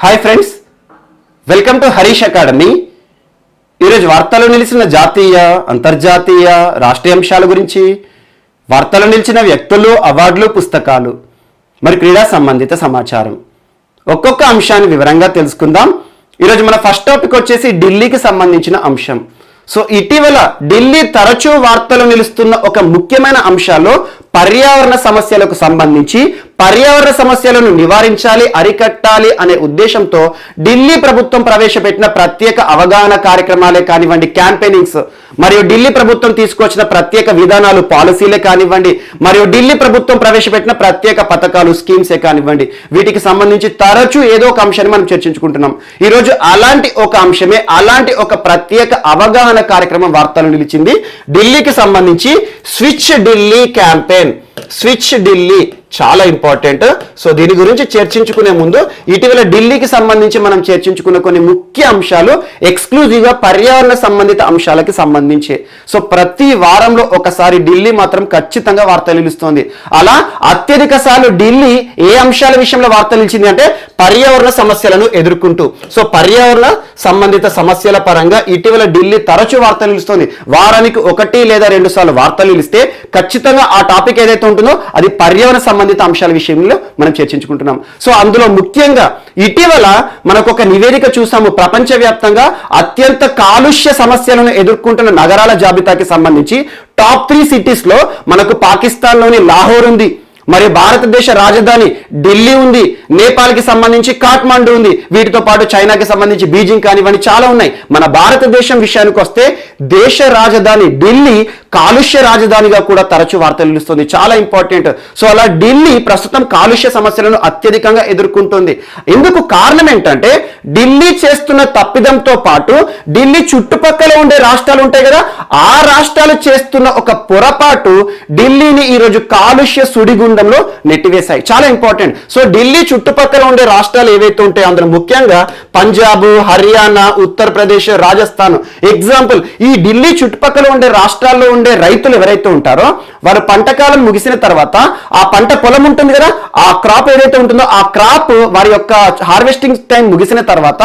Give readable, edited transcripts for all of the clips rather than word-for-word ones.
Hi friends, welcome to Harish academy. ఈరోజు వార్తల్లో నిలిచిన జాతీయ, అంతర్జాతీయ, రాష్ట్రీయ అంశాల గురించి, వార్తల్లో నిలిచిన వ్యక్తులు, అవార్డులు, పుస్తకాలు, మరి క్రీడా సంబంధిత సమాచారం ఒక్కొక్క అంశాన్ని వివరంగా తెలుసుకుందాం. ఈరోజు మన ఫస్ట్ టాపిక్ వచ్చేసి ఢిల్లీకి సంబంధించిన అంశం. సో ఇటీవల ఢిల్లీ తరచూ వార్తలు నిలుస్తున్న ఒక ముఖ్యమైన అంశాల్లో పర్యావరణ సమస్యలకు సంబంధించి పర్యావరణ సమస్యలను నివారించాలి, అరికట్టాలి అనే ఉద్దేశంతో ఢిల్లీ ప్రభుత్వం ప్రవేశపెట్టిన ప్రత్యేక అవగాహన కార్యక్రమాలే కానివ్వండి, క్యాంపెయినింగ్స్, మరియు ఢిల్లీ ప్రభుత్వం తీసుకొచ్చిన ప్రత్యేక విధానాలు, పాలసీలే కానివ్వండి, మరియు ఢిల్లీ ప్రభుత్వం ప్రవేశపెట్టిన ప్రత్యేక పథకాలు, స్కీమ్సే కానివ్వండి, వీటికి సంబంధించి తరచూ ఏదో ఒక అంశాన్ని మనం చర్చించుకుంటున్నాం. ఈరోజు అలాంటి ఒక అంశమే, అలాంటి ఒక ప్రత్యేక అవగాహన కార్యక్రమం వార్తలు నిలిచింది. ఢిల్లీకి సంబంధించి switch Delhi campaign. Switch Delhi చాలా ఇంపార్టెంట్. సో దీని గురించి చర్చించుకునే ముందు ఇటీవల ఢిల్లీకి సంబంధించి మనం చర్చించుకున్న కొన్ని ముఖ్య అంశాలు ఎక్స్క్లూజివ్గా పర్యావరణ సంబంధిత అంశాలకి సంబంధించి. సో ప్రతి వారంలో ఒకసారి ఢిల్లీ మాత్రం ఖచ్చితంగా వార్తలు నిలుస్తోంది. అలా అత్యధిక సార్లు ఢిల్లీ ఏ అంశాల విషయంలో వార్తలు నిలిచింది అంటే పర్యావరణ సమస్యలను ఎదుర్కొంటూ. సో పర్యావరణ సంబంధిత సమస్యల పరంగా ఇటీవల ఢిల్లీ తరచూ వార్తలు నిలుస్తోంది. వారానికి 1 లేదా 2 సార్లు వార్తలు నిలిస్తే ఖచ్చితంగా ఆ టాపిక్ ఏదైతే ఉంటుందో అది పర్యావరణ సంబంధిత అంశాల విషయంలో మనం చర్చించుకుంటున్నాం. సో అందులో ముఖ్యంగా ఇటీవల మనకు ఒక నివేదిక చూసాము. ప్రపంచవ్యాప్తంగా అత్యంత కాలుష్య సమస్యలను ఎదుర్కొంటున్న నగరాల జాబితాకి సంబంధించి టాప్ 3 సిటీస్ లో మనకు పాకిస్తాన్లోని లాహోర్ ఉంది, మరియు భారతదేశ రాజధాని ఢిల్లీ ఉంది, నేపాల్కి సంబంధించి కాఠ్మండు ఉంది, వీటితో పాటు చైనాకి సంబంధించి బీజింగ్ కానివ్వండి చాలా ఉన్నాయి. మన భారతదేశం విషయానికి వస్తే దేశ రాజధాని ఢిల్లీ కాలుష్య రాజధానిగా కూడా తరచూ వార్తలు నిలుస్తుంది. చాలా ఇంపార్టెంట్. సో అలా ఢిల్లీ ప్రస్తుతం కాలుష్య సమస్యలను అత్యధికంగా ఎదుర్కొంటుంది. ఎందుకు కారణం ఏంటంటే ఢిల్లీ చేస్తున్న తప్పిదంతో పాటు ఢిల్లీ చుట్టుపక్కల ఉండే రాష్ట్రాలు ఉంటాయి కదా, ఆ రాష్ట్రాలు చేస్తున్న ఒక పొరపాటు ఢిల్లీని ఈరోజు కాలుష్య సుడిగుండంలో నెట్టివేశాయి. చాలా ఇంపార్టెంట్. సో ఢిల్లీ చుట్టుపక్కల ఉండే రాష్ట్రాలు ఏవైతే ఉంటాయో అందులో ముఖ్యంగా పంజాబ్, హర్యానా, ఉత్తరప్రదేశ్, రాజస్థాన్. ఎగ్జాంపుల్, ఈ ఢిల్లీ చుట్టుపక్కల ఉండే రాష్ట్రాల్లో ఉండే రైతులు ఎవరైతే ఉంటారో వారు పంట కాలం ముగిసిన తర్వాత ఆ పంట పొలం ఉంటుంది కదా, ఆ క్రాప్ ఏదైతే ఉంటుందో ఆ క్రాప్ వారి యొక్క హార్వెస్టింగ్ టైం ముగిసిన తర్వాత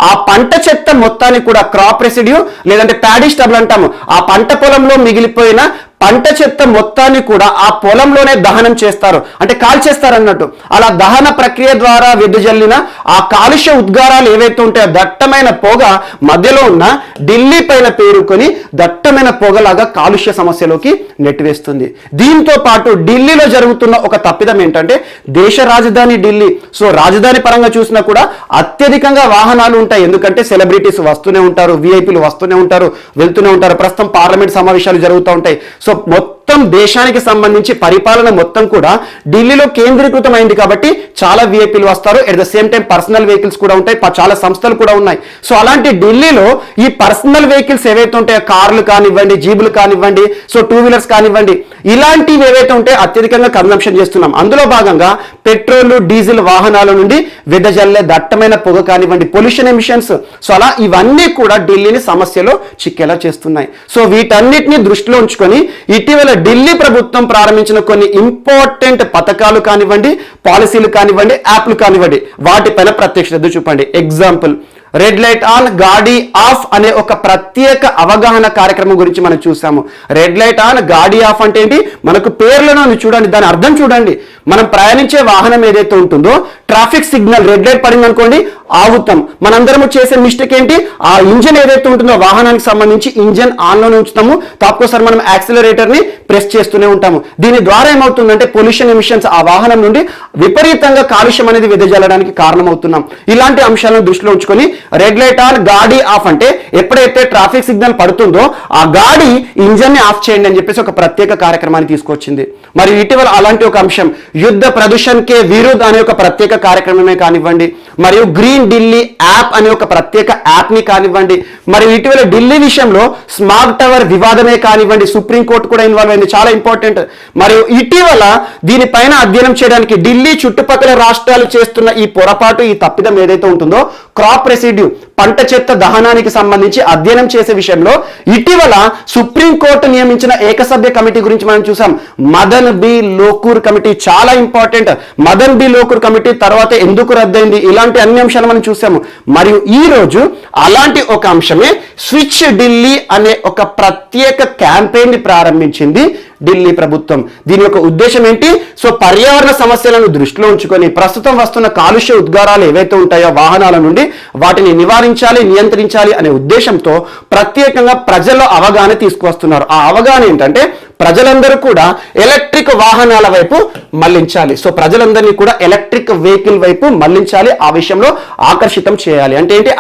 ఆ పంట చెత్త మొత్తాన్ని కూడా క్రాప్ రెసిడ్యూ లేదంటే ప్యాడీ స్టబుల్ అంటాము, ఆ పంట పొలంలో మిగిలిపోయిన పంట చెత్త మొత్తాన్ని కూడా ఆ పొలంలోనే దహనం చేస్తారు, అంటే కాల్చేస్తారు అన్నట్టు. అలా దహన ప్రక్రియ ద్వారా వెదజల్లిన ఆ కాలుష్య ఉద్గారాలు ఏవైతే ఉంటాయో దట్టమైన పొగ మధ్యలో ఉన్న ఢిల్లీ పైన పేరుకొని దట్టమైన పొగలాగా కాలుష్య సమస్యలోకి నెట్టివేస్తుంది. దీంతో పాటు ఢిల్లీలో జరుగుతున్న ఒక తప్పిదం ఏంటంటే దేశ రాజధాని ఢిల్లీ. సో రాజధాని పరంగా చూసినా కూడా అత్యధికంగా వాహనాలు ఉంటాయి. ఎందుకంటే సెలబ్రిటీస్ వస్తూనే ఉంటారు, విఐపీలు వస్తూనే ఉంటారు, వెళ్తూనే ఉంటారు. ప్రస్తుతం పార్లమెంట్ సమావేశాలు జరుగుతూ ఉంటాయి. సో మొత్తం దేశానికి సంబంధించి పరిపాలన మొత్తం కూడా ఢిల్లీలో కేంద్రీకృతమైంది కాబట్టి చాలా విఐపీలు వస్తారు. At the same time personal vehicles కూడా ఉంటాయి, చాలా సంస్థలు కూడా ఉన్నాయి. సో అలాంటి ఢిల్లీలో ఈ పర్సనల్ వెహికల్స్ ఏవైతే ఉంటాయో కార్లు కానివ్వండి, జీబులు కానివ్వండి, సో 2 వీలర్స్ కానివ్వండి, ఇలాంటివి ఏవైతే ఉంటాయో అత్యధికంగా కన్జంప్షన్ చేస్తున్నాం. అందులో భాగంగా పెట్రోల్, డీజిల్ వాహనాల నుండి వెదజల్లే దట్టమైన పొగ కానివ్వండి, పొల్యూషన్ ఎమిషన్స్. సో అలా ఇవన్నీ కూడా ఢిల్లీని సమస్యలో చిక్కేలా చేస్తున్నాయి. సో వీటన్నిటిని దృష్టిలో ఉంచుకొని ఇటీవల ఢిల్లీ ప్రభుత్వం ప్రారంభించిన కొన్ని ఇంపార్టెంట్ పథకాలు కానివ్వండి, పాలసీలు కానివ్వండి, యాప్లు కానివ్వండి, వాటిపైన ప్రత్యక్ష శ్రద్ధ చూపండి. ఎగ్జాంపుల్, రెడ్ లైట్ ఆన్ గాడి ఆఫ్ అనే ఒక ప్రత్యేక అవగాహన కార్యక్రమం గురించి మనం చూసాము. రెడ్ లైట్ ఆన్ గాడి ఆఫ్ అంటే ఏంటి? మనకు పేర్లను చూడండి, దాని అర్థం చూడండి. మనం ప్రయాణించే వాహనం ఏదైతే ఉంటుందో ట్రాఫిక్ సిగ్నల్ రెడ్ లైట్ పడింది అనుకోండి ఆగుతాం. మనందరము చేసే మిస్టేక్ ఏంటి? ఆ ఇంజన్ ఏదైతే ఉంటుందో వాహనానికి సంబంధించి ఇంజన్ ఆన్లోనే ఉంచుతాము, తప్పకోసారి మనం యాక్సిలరేటర్ ని ప్రెస్ చేస్తూనే ఉంటాము. దీని ద్వారా ఏమవుతుందంటే పొల్యూషన్ ఎమిషన్స్ ఆ వాహనం నుండి విపరీతంగా కాలుష్యం అనేది వెదజల్లడానికి కారణమవుతున్నాం. ఇలాంటి అంశాలను దృష్టిలో ఉంచుకొని రెడ్ లైట్ ఆన్ గాడి ఆఫ్ అంటే ఎప్పుడైతే ట్రాఫిక్ సిగ్నల్ పడుతుందో ఆ గాడి ఇంజన్ ని ఆఫ్ చేయండి అని చెప్పేసి ఒక ప్రత్యేక కార్యక్రమాన్ని తీసుకొచ్చింది. మరియు ఇటీవల అలాంటి ఒక అంశం యుద్ధ ప్రదూషణకే విరుద్ధ్ అనే ఒక ప్రత్యేక కార్యక్రమమే కానివ్వండి, మరియు గ్రీన్ ఢిల్లీ యాప్ అనే ఒక ప్రత్యేక యాప్ ని కానివ్వండి, మరియు ఇటీవల ఢిల్లీ విషయంలో స్మార్ట్ టవర్ వివాదమే కానివ్వండి, సుప్రీంకోర్టు కూడా ఇన్వాల్వ్ అయింది. చాలా ఇంపార్టెంట్. మరియు ఇటీవల దీనిపైన అధ్యయనం చేయడానికి ఢిల్లీ చుట్టుపక్కల రాష్ట్రాలు చేస్తున్న ఈ పొరపాటు, ఈ తప్పిదం ఏదైతే ఉంటుందో క్రాప్ రెసిడ్యూ పంట చెత్త దహనానికి సంబంధించి అధ్యయనం చేసే విషయంలో ఇటీవల సుప్రీంకోర్టు నియమించిన ఏకసభ్య కమిటీ గురించి మనం చూసాం. మదన్ బి లోకూర్ కమిటీ చాలా important. Madan B Lokur committee తర్వాత ఎందుకు రద్దయింది, ఇలా ఇలాంటి అన్ని అంశాలు మనం చూసాము. మరియు ఈ రోజు అలాంటి ఒక అంశమే స్విచ్ ఢిల్లీ అనే ఒక ప్రత్యేక క్యాంపెయిన్ ని ప్రారంభించింది ఢిల్లీ ప్రభుత్వం. దీని యొక్క ఉద్దేశం ఏంటి? సో పర్యావరణ సమస్యలను దృష్టిలో ఉంచుకొని ప్రస్తుతం వస్తున్న కాలుష్య ఉద్గారాలు ఏవైతే ఉంటాయో వాహనాల నుండి వాటిని నివారించాలి, నియంత్రించాలి అనే ఉద్దేశంతో ప్రత్యేకంగా ప్రజల్లో అవగాహన తీసుకువస్తున్నారు. ఆ అవగాహన ఏంటంటే ప్రజలందరూ కూడా ఎలక్ట్రిక్ వాహనాల వైపు మళ్లించాలి. సో ప్రజలందరినీ కూడా ఎలక్ట్రిక్ వెహికల్ వైపు మళ్లించాలి, ఆ విషయంలో ఆకర్షితం చేయాలి. అంటే ఏంటి?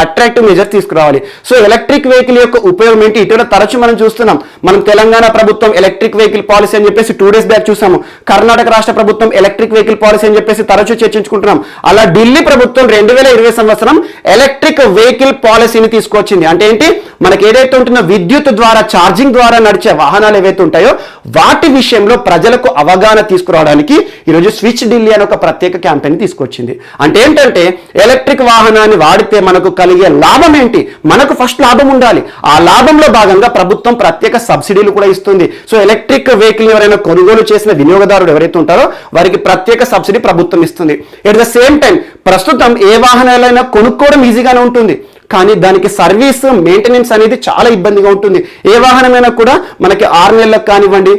అట్రాక్టివ్ మెజర్ తీసుకురావాలి. సో ఎలక్ట్రిక్ వెహికల్ యొక్క ఉపయోగం ఏంటి? ఇటీవల తరచు మనం చూస్తున్నాం. మనం తెలంగాణ ప్రభుత్వం ఎలక్ట్రిక్ వెహికల్ పాలసీ అని చెప్పేసి 2 days బ్యాక్ చూసాము. కర్ణాటక రాష్ట్ర ప్రభుత్వం ఎలక్ట్రిక్ వెహికల్ పాలసీ అని చెప్పేసి తరచు చర్చించుకుంటున్నాం. అలా ఢిల్లీ ప్రభుత్వం 2020 సంవత్సరం ఎలక్ట్రిక్ వెహికల్ పాలసీని తీసుకొచ్చింది. అంటే ఏంటి? మనకి ఏదైతే ఉంటుందో విద్యుత్ ద్వారా, ఛార్జింగ్ ద్వారా నడిచే వాహనాలు ఏవైతే ఉంటాయో వాటి విషయంలో ప్రజలకు అవగాహన తీసుకురావడానికి ఈరోజు స్విచ్ ఢిల్లీ అనే ఒక ప్రత్యేక క్యాంపెయిన్ తీసుకొచ్చింది. అంటే ఏంటంటే ఎలక్ట్రిక్ వాహనాన్ని వాడితే మనకు కలిగే లాభం ఏంటి? మనకు ఫస్ట్ లాభం ఉండాలి. ఆ లాభంలో భాగంగా ప్రభుత్వం ప్రత్యేక సబ్సిడీలు కూడా ఇస్తుంది. సో ఎలక్ట్రిక్ వెహికల్ ఎవరైనా కొనుగోలు చేసిన వినియోగదారుడు ఎవరైతే ఉంటారో వారికి ప్రత్యేక సబ్సిడీ ప్రభుత్వం ఇస్తుంది. ఎట్ ద సేమ్ టైం ప్రస్తుతం ఏ వాహనాలైనా కొనుక్కోవడం ఈజీగానే ఉంటుంది, కానీ దానికి సర్వీస్ మెయింటెనెన్స్ అనేది చాలా ఇబ్బందిగా ఉంటుంది. ఏ వాహనమైనా కూడా మనకి 6 నెలలకు కానివ్వండి,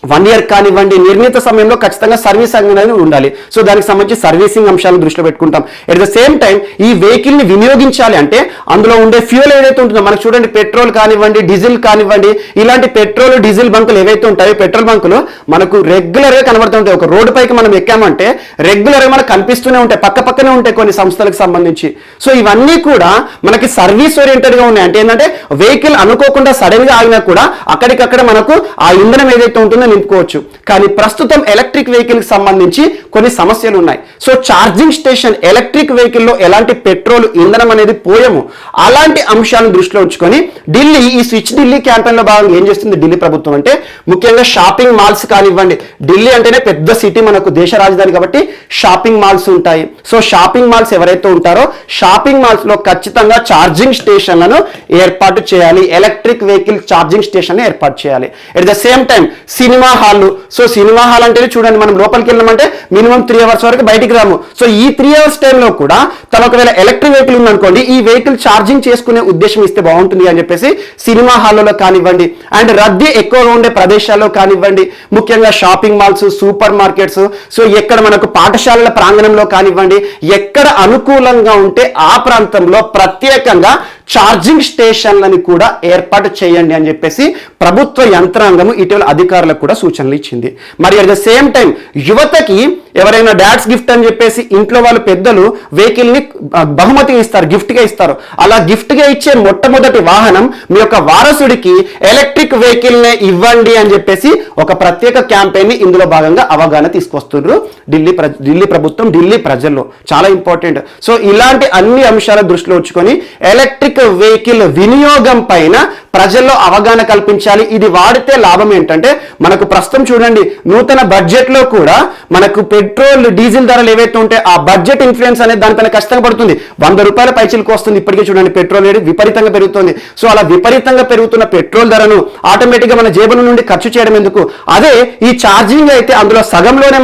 1 year కానివ్వండి, నిర్ణీత సమయంలో ఖచ్చితంగా సర్వీస్ అనేది ఉండాలి. సో దానికి సంబంధించి సర్వీసింగ్ అంశాలను దృష్టిలో పెట్టుకుంటాం. ఎట్ ద సేమ్ టైం ఈ వెహికల్ ని వినియోగించాలి అంటే అందులో ఉండే ఫ్యూయల్ ఏదైతే ఉంటుందో మనకు చూడండి, పెట్రోల్ కానివ్వండి, డీజిల్ కానివ్వండి, ఇలాంటి పెట్రోల్ డీజిల్ బంకులు ఏవైతే ఉంటాయో పెట్రోల్ బంకులు మనకు రెగ్యులర్ గా కనబడుతుంటాయి. ఒక రోడ్డు పైకి మనం ఎక్కామంటే రెగ్యులర్ గా మనకు కనిపిస్తూనే ఉంటాయి, పక్కనే ఉంటాయి కొన్ని సంస్థలకు సంబంధించి. సో ఇవన్నీ కూడా మనకి సర్వీస్ ఓరియంటెడ్ గా ఉన్నాయి. అంటే ఏంటంటే వెహికల్ అనుకోకుండా సడన్ గా ఆగినా కూడా అక్కడికక్కడ మనకు ఆ ఇంధనం ఏదైతే ఉంటుందో నింపుకోవచ్చు. కానీ ప్రస్తుతం ఎలక్ట్రిక్ వెహికల్ కి సంబంధించి కొన్ని సమస్యలు ఉన్నాయి. సో ఛార్జింగ్ స్టేషన్ ఎలక్ట్రిక్ వెహికల్లో ఎలాంటి పెట్రోల్ ఇంధనం అనేది పోయము, అలాంటి అంశాలను దృష్టిలో ఉంచుకొని ఢిల్లీ ఈ స్విచ్ ఢిల్లీ క్యాంపెయిన్ లో భాగంగా ఏం చేస్తుంది ఢిల్లీ ప్రభుత్వం అంటే ముఖ్యంగా షాపింగ్ మాల్స్ కానివ్వండి, ఢిల్లీ అంటేనే పెద్ద సిటీ, మనకు దేశ రాజధాని కాబట్టి షాపింగ్ మాల్స్ ఉంటాయి. సో షాపింగ్ మాల్స్ ఎవరైతే ఉంటారో షాపింగ్ మాల్స్ లో ఖచ్చితంగా ఛార్జింగ్ స్టేషన్లను ఏర్పాటు చేయాలి, ఎలక్ట్రిక్ వెహికల్ ఛార్జింగ్ స్టేషన్ ఏర్పాటు చేయాలి. At the same time cinema hall. So cinema hall అంటేనే చూడండి, మనం లోపలికి వెళ్ళామంటే మినిమం 3 hours వరకు బయటికి రాము. సో ఈ 3 hours టైంలో కూడా తన ఒకవేళ ఎలక్ట్రిక్ వెహికల్ ఉందనుకోండి, ఈ వెహికల్ ఛార్జింగ్ చేసుకునే ఉద్దేశం ఇస్తే బాగుంటుంది అని చెప్పేసి సినిమా హాల్లో కానివ్వండి, అండ్ రద్దీ ఎక్కువగా ఉండే ప్రదేశాల్లో కానివ్వండి, ముఖ్యంగా shopping malls, super markets, so ఎక్కడ మనకు పాఠశాలల ప్రాంగణంలో కానివ్వండి, ఎక్కడ అనుకూలంగా ఉంటే ఆ ప్రాంతంలో ప్రత్యేకంగా ఛార్జింగ్ స్టేషన్లను కూడా ఏర్పాటు చేయండి అని చెప్పేసి ప్రభుత్వ యంత్రాంగము ఇటీవల అధికారులకు కూడా సూచనలు ఇచ్చింది. మరి అట్ ద సేమ్ టైం యువతకి ఎవరైనా డాడ్స్ గిఫ్ట్ అని చెప్పేసి ఇంట్లో వాళ్ళు పెద్దలు వెహికల్ ని బహుమతిగా ఇస్తారు, గిఫ్ట్ గా ఇస్తారు. అలా గిఫ్ట్ గా ఇచ్చే మొట్టమొదటి వాహనం మీ యొక్క వారసుడికి ఎలక్ట్రిక్ వెహికల్ నే ఇవ్వండి అని చెప్పేసి ఒక ప్రత్యేక క్యాంపెయిన్ ని ఇందులో భాగంగా అవగాహన తీసుకొస్తున్నారు ఢిల్లీ ప్రభుత్వం, ఢిల్లీ ప్రజల్లో. చాలా ఇంపార్టెంట్. సో ఇలాంటి అన్ని అంశాల దృష్టిలో ఉంచుకొని ఎలక్ట్రిక్ వెహికల్ వినియోగం పైన ప్రజల్లో అవగాహన కల్పించాలి. ఇది వాడితే లాభం ఏంటంటే మనకు ప్రస్తుతం చూడండి, నూతన బడ్జెట్ లో కూడా మనకు పెట్రోల్ డీజిల్ ధరలు ఏవైతే ఉంటే ఆ బడ్జెట్ ఇన్ఫ్లుయెన్స్ అనేది దానిపైన ఖచ్చితంగా పడుతుంది. 100 రూపాయల పైచిలకు వస్తుంది. ఇప్పటికే చూడండి పెట్రోల్ రేటు విపరీతంగా పెరుగుతుంది. సో అలా విపరీతంగా పెరుగుతున్న పెట్రోల్ ధరను ఆటోమేటిక్ గా మన జేబుల నుండి ఖర్చు చేయడం ఎందుకు? అదే ఈ ఛార్జింగ్ అయితే అందులో సగంలోనే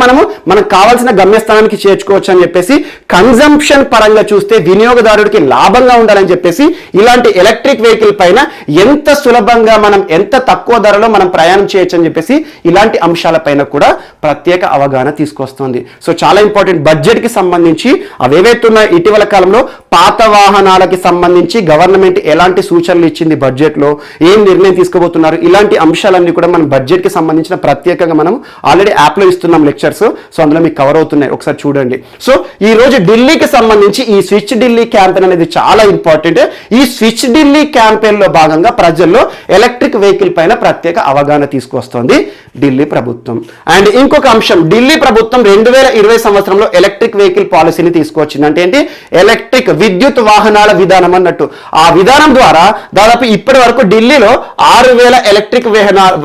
మనకు కావాల్సిన గమ్యస్థానానికి చేర్చుకోవచ్చు అని చెప్పేసి కన్జంప్షన్ పరంగా చూస్తే వినియోగదారుడికి లాభంగా ఉండాలని చెప్పేసి ఇలాంటి ఎలక్ట్రిక్ వెహికల్ పైన ఎంత సులభంగా మనం ఎంత తక్కువ ధరలో మనం ప్రయాణం చేయొచ్చు అని చెప్పేసి ఇలాంటి అంశాలపైన కూడా ప్రత్యేక అవగాహన తీసుకొస్తుంది. సో చాలా ఇంపార్టెంట్. బడ్జెట్ కి సంబంధించి అవేవైతే ఉన్న ఇటీవల కాలంలో పాత వాహనాలకి సంబంధించి గవర్నమెంట్ ఎలాంటి సూచనలు ఇచ్చింది, బడ్జెట్ లో ఏం నిర్ణయం తీసుకోబోతున్నారు, ఇలాంటి అంశాలన్నీ కూడా మనం బడ్జెట్ కి సంబంధించిన ప్రత్యేకంగా మనం ఆల్రెడీ యాప్ లో ఇస్తున్నాం లెక్చర్స్. సో అందులో మీకు కవర్ అవుతున్నాయి, ఒకసారి చూడండి. సో ఈ రోజు ఢిల్లీకి సంబంధించి ఈ స్విచ్ ఢిల్లీ క్యాంపెయిన్ అనేది చాలా ఇంపార్టెంట్. ఈ స్విచ్ ఢిల్లీ క్యాంపెయిన్ లో భాగంగా ప్రజల్లో ఎలక్ట్రిక్ వెహికల్ పైన ప్రత్యేక అవగాహన తీసుకొస్తోంది ఢిల్లీ ప్రభుత్వం. అండ్ ఇంకొక అంశం, ఢిల్లీ ప్రభుత్వం 2020 సంవత్సరంలో ఎలక్ట్రిక్ వెహికల్ పాలసీని తీసుకొచ్చింది. అంటే ఏంటి? ఎలక్ట్రిక్ విద్యుత్ వాహనాల విధానం అన్నట్టు. ఆ విధానం ద్వారా దాదాపు ఇప్పటి వరకు ఢిల్లీలో 6000 ఎలక్ట్రిక్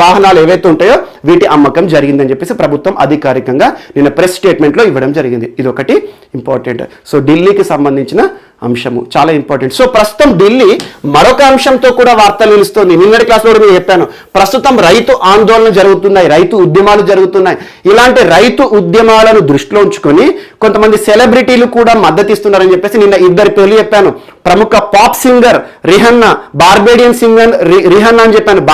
వాహనాలు ఏవైతే ఉంటాయో వీటి అమ్మకం జరిగిందని చెప్పేసి ప్రభుత్వం అధికారికంగా నిన్న ప్రెస్ స్టేట్మెంట్లో ఇవ్వడం జరిగింది. ఇది ఒకటి ఇంపార్టెంట్. సో ఢిల్లీకి సంబంధించిన అంశము చాలా ఇంపార్టెంట్. సో ప్రస్తుతం ఢిల్లీ మరొక అంశంతో కూడా వార్తలు నిలుస్తోంది. నిన్నటి క్లాస్లో కూడా నేను చెప్పాను, ప్రస్తుతం రైతు ఆందోళన జరుగుతున్నాయి, రైతు ఉద్యమాలు జరుగుతున్నాయి. ఇలాంటి రైతు ఉద్యమాలను దృష్టిలో ఉంచుకొని కొంతమంది సెలబ్రిటీలు కూడా మద్దతు ఇస్తున్నారని చెప్పేసి నిన్న ఇద్దరి పేర్లు చెప్పాను. ప్రముఖ pop singer Rihanna, Barbadian singer Rihanna అని చెప్పాను.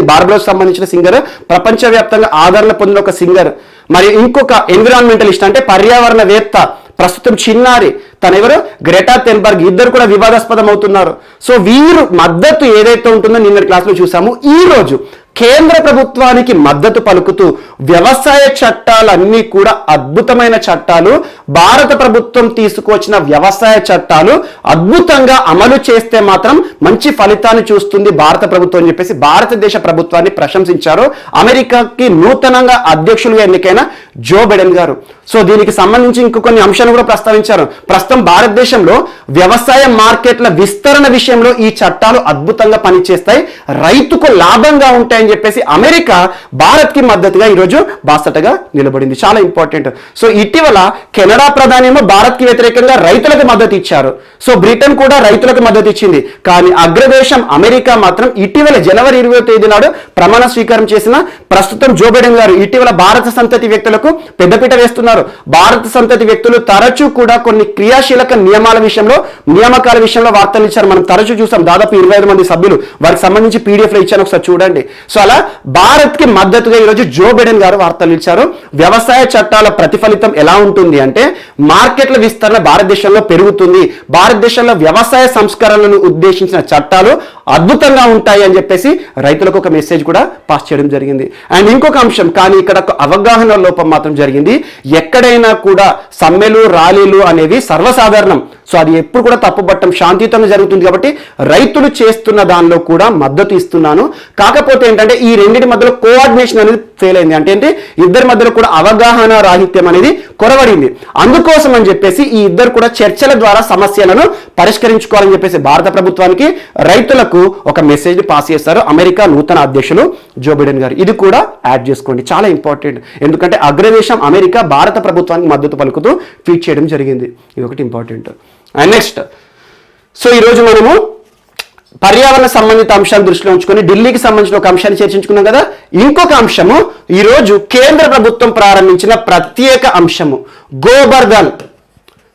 బార్బడోస్ సంబంధించిన సింగర్, ప్రపంచవ్యాప్తంగా ఆదరణ పొందిన ఒక సింగర్. మరియు ఇంకొక ఎన్విరాన్మెంటలిస్ట్ అంటే పర్యావరణవేత్త, ప్రస్తుతం చిన్నారి, తనెవరు గ్రెటా థెన్బర్గ్, ఇద్దరు కూడా వివాదాస్పదం అవుతున్నారు. సో వీరు మద్దతు ఏదైతే ఉంటుందో నిన్నటి క్లాస్లో చూసాము. ఈ రోజు కేంద్ర ప్రభుత్వానికి మద్దతు పలుకుతూ వ్యవసాయ చట్టాలన్నీ కూడా అద్భుతమైన చట్టాలు, భారత ప్రభుత్వం తీసుకువచ్చిన వ్యవసాయ చట్టాలు అద్భుతంగా అమలు చేస్తే మాత్రం మంచి ఫలితాన్ని చూస్తుంది భారత ప్రభుత్వం అని చెప్పేసి భారతదేశ ప్రభుత్వాన్ని ప్రశంసించారు అమెరికాకి నూతనంగా అధ్యక్షులుగా ఎన్నికైన జో బైడెన్ గారు. సో దీనికి సంబంధించి ఇంకొన్ని అంశాలు కూడా ప్రస్తావించారు. ప్రస్తుతం భారతదేశంలో వ్యవసాయ మార్కెట్ల విస్తరణ విషయంలో ఈ చట్టాలు అద్భుతంగా పనిచేస్తాయి, రైతుకు లాభంగా ఉంటాయని చెప్పేసి అమెరికా భారత్కి మద్దతుగా ఈరోజు బాసటగా నిలబడింది. చాలా ఇంపార్టెంట్. సో ఇటీవల కెనడా ప్రధాని ఏమో భారత్కి వ్యతిరేకంగా రైతులకు మద్దతు ఇచ్చారు. సో బ్రిటన్ కూడా రైతులకు మద్దతు ఇచ్చింది. కానీ అగ్రదేశం అమెరికా మాత్రం ఇటీవల జనవరి 20వ తేదీ నాడు ప్రమాణ స్వీకారం చేసిన ప్రస్తుతం జో బైడెన్ గారు ఇటీవల భారత సంతతి వ్యక్తులకు పెద్దపీట వేస్తున్నారు. భారత సంతతి వ్యక్తులు తరచూ కూడా కొన్ని క్రియాశీలక నియామకాల విషయంలో వార్తలు ఇచ్చారు. మనం తరచూ చూసాం. దాదాపు 25 మంది సభ్యులు, వారికి సంబంధించి PDF లో ఇచ్చాను, ఒకసారి చూడండి. సో అలా భారత్ కి మద్దతుగా ఈరోజు జో బైడెన్ గారు వార్తలు ఇచ్చారు. వ్యవసాయ చట్టాల ప్రతిఫలితం ఎలా ఉంటుంది అంటే మార్కెట్ల విస్తరణ భారతదేశంలో పెరుగుతుంది, భారతదేశంలో వ్యవసాయ సంస్కరణలను ఉద్దేశించిన చట్టాలు అద్భుతంగా ఉంటాయి అని చెప్పేసి రైతులకు ఒక మెసేజ్ కూడా పాస్ చేయడం జరిగింది. అండ్ ఇంకొక అంశం, కానీ ఇక్కడ అవగాహన లోపం మాత్రం జరిగింది. ఎక్కడైనా కూడా సమ్మెలు ర్యాలీలు అనేవి సర్వసాధారణం. సో అది ఎప్పుడు కూడా తప్పుపట్టం, శాంతియుతంగా జరుగుతుంది. కాబట్టి రైతులు చేస్తున్న దానిలో కూడా మద్దతు ఇస్తున్నాను. కాకపోతే ఏంటంటే ఈ రెండింటి మధ్యలో కోఆర్డినేషన్ అనేది ఫెయిల్ అయింది. అంటే ఏంటి, ఇద్దరి మధ్యలో కూడా అవగాహన రాహిత్యం అనేది కొరవడింది. అందుకోసం అని చెప్పేసి ఈ ఇద్దరు కూడా చర్చల ద్వారా సమస్యలను పరిష్కరించుకోవాలని చెప్పేసి భారత ప్రభుత్వానికి రైతులకు ఒక మెసేజ్ పాస్ చేస్తారు అమెరికా నూతన అధ్యక్షులు జో బైడెన్ గారు. ఇది కూడా యాడ్ చేసుకోండి, చాలా ఇంపార్టెంట్. ఎందుకంటే అగ్రదేశం అమెరికా భారత ప్రభుత్వానికి మద్దతు పలుకుతూ ట్వీట్ చేయడం జరిగింది. ఇది ఒకటి ఇంపార్టెంట్. అండ్ నెక్స్ట్, సో ఈరోజు మనము పర్యావరణ సంబంధిత అంశాలు దృష్టిలో ఉంచుకొని ఢిల్లీకి సంబంధించిన ఒక అంశాన్ని చర్చించుకున్నాం కదా. ఇంకొక అంశము ఈరోజు కేంద్ర ప్రభుత్వం ప్రారంభించిన ప్రత్యేక అంశము Gobardhan.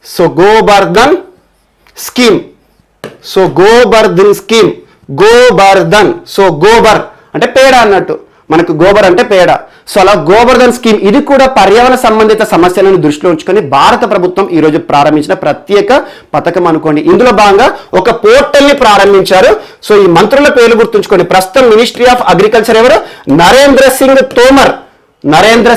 So Gobardhan scheme. So Gobardhan scheme, Gobardhan. So gobar అంటే పేడ అన్నట్టు, మనకు గోబర్ అంటే పేడ. సో అలా గోబర్ధన్ స్కీమ్, ఇది కూడా పర్యావరణ సంబంధిత సమస్యలను దృష్టిలో ఉంచుకొని భారత ప్రభుత్వం ఈరోజు ప్రారంభించిన ప్రత్యేక పథకం అనుకోండి. ఇందులో భాగంగా ఒక పోర్టల్ని ప్రారంభించారు. సో ఈ మంత్రుల పేర్లు గుర్తుంచుకోండి. ప్రస్తుతం మినిస్ట్రీ ఆఫ్ అగ్రికల్చర్ ఎవరు? నరేంద్ర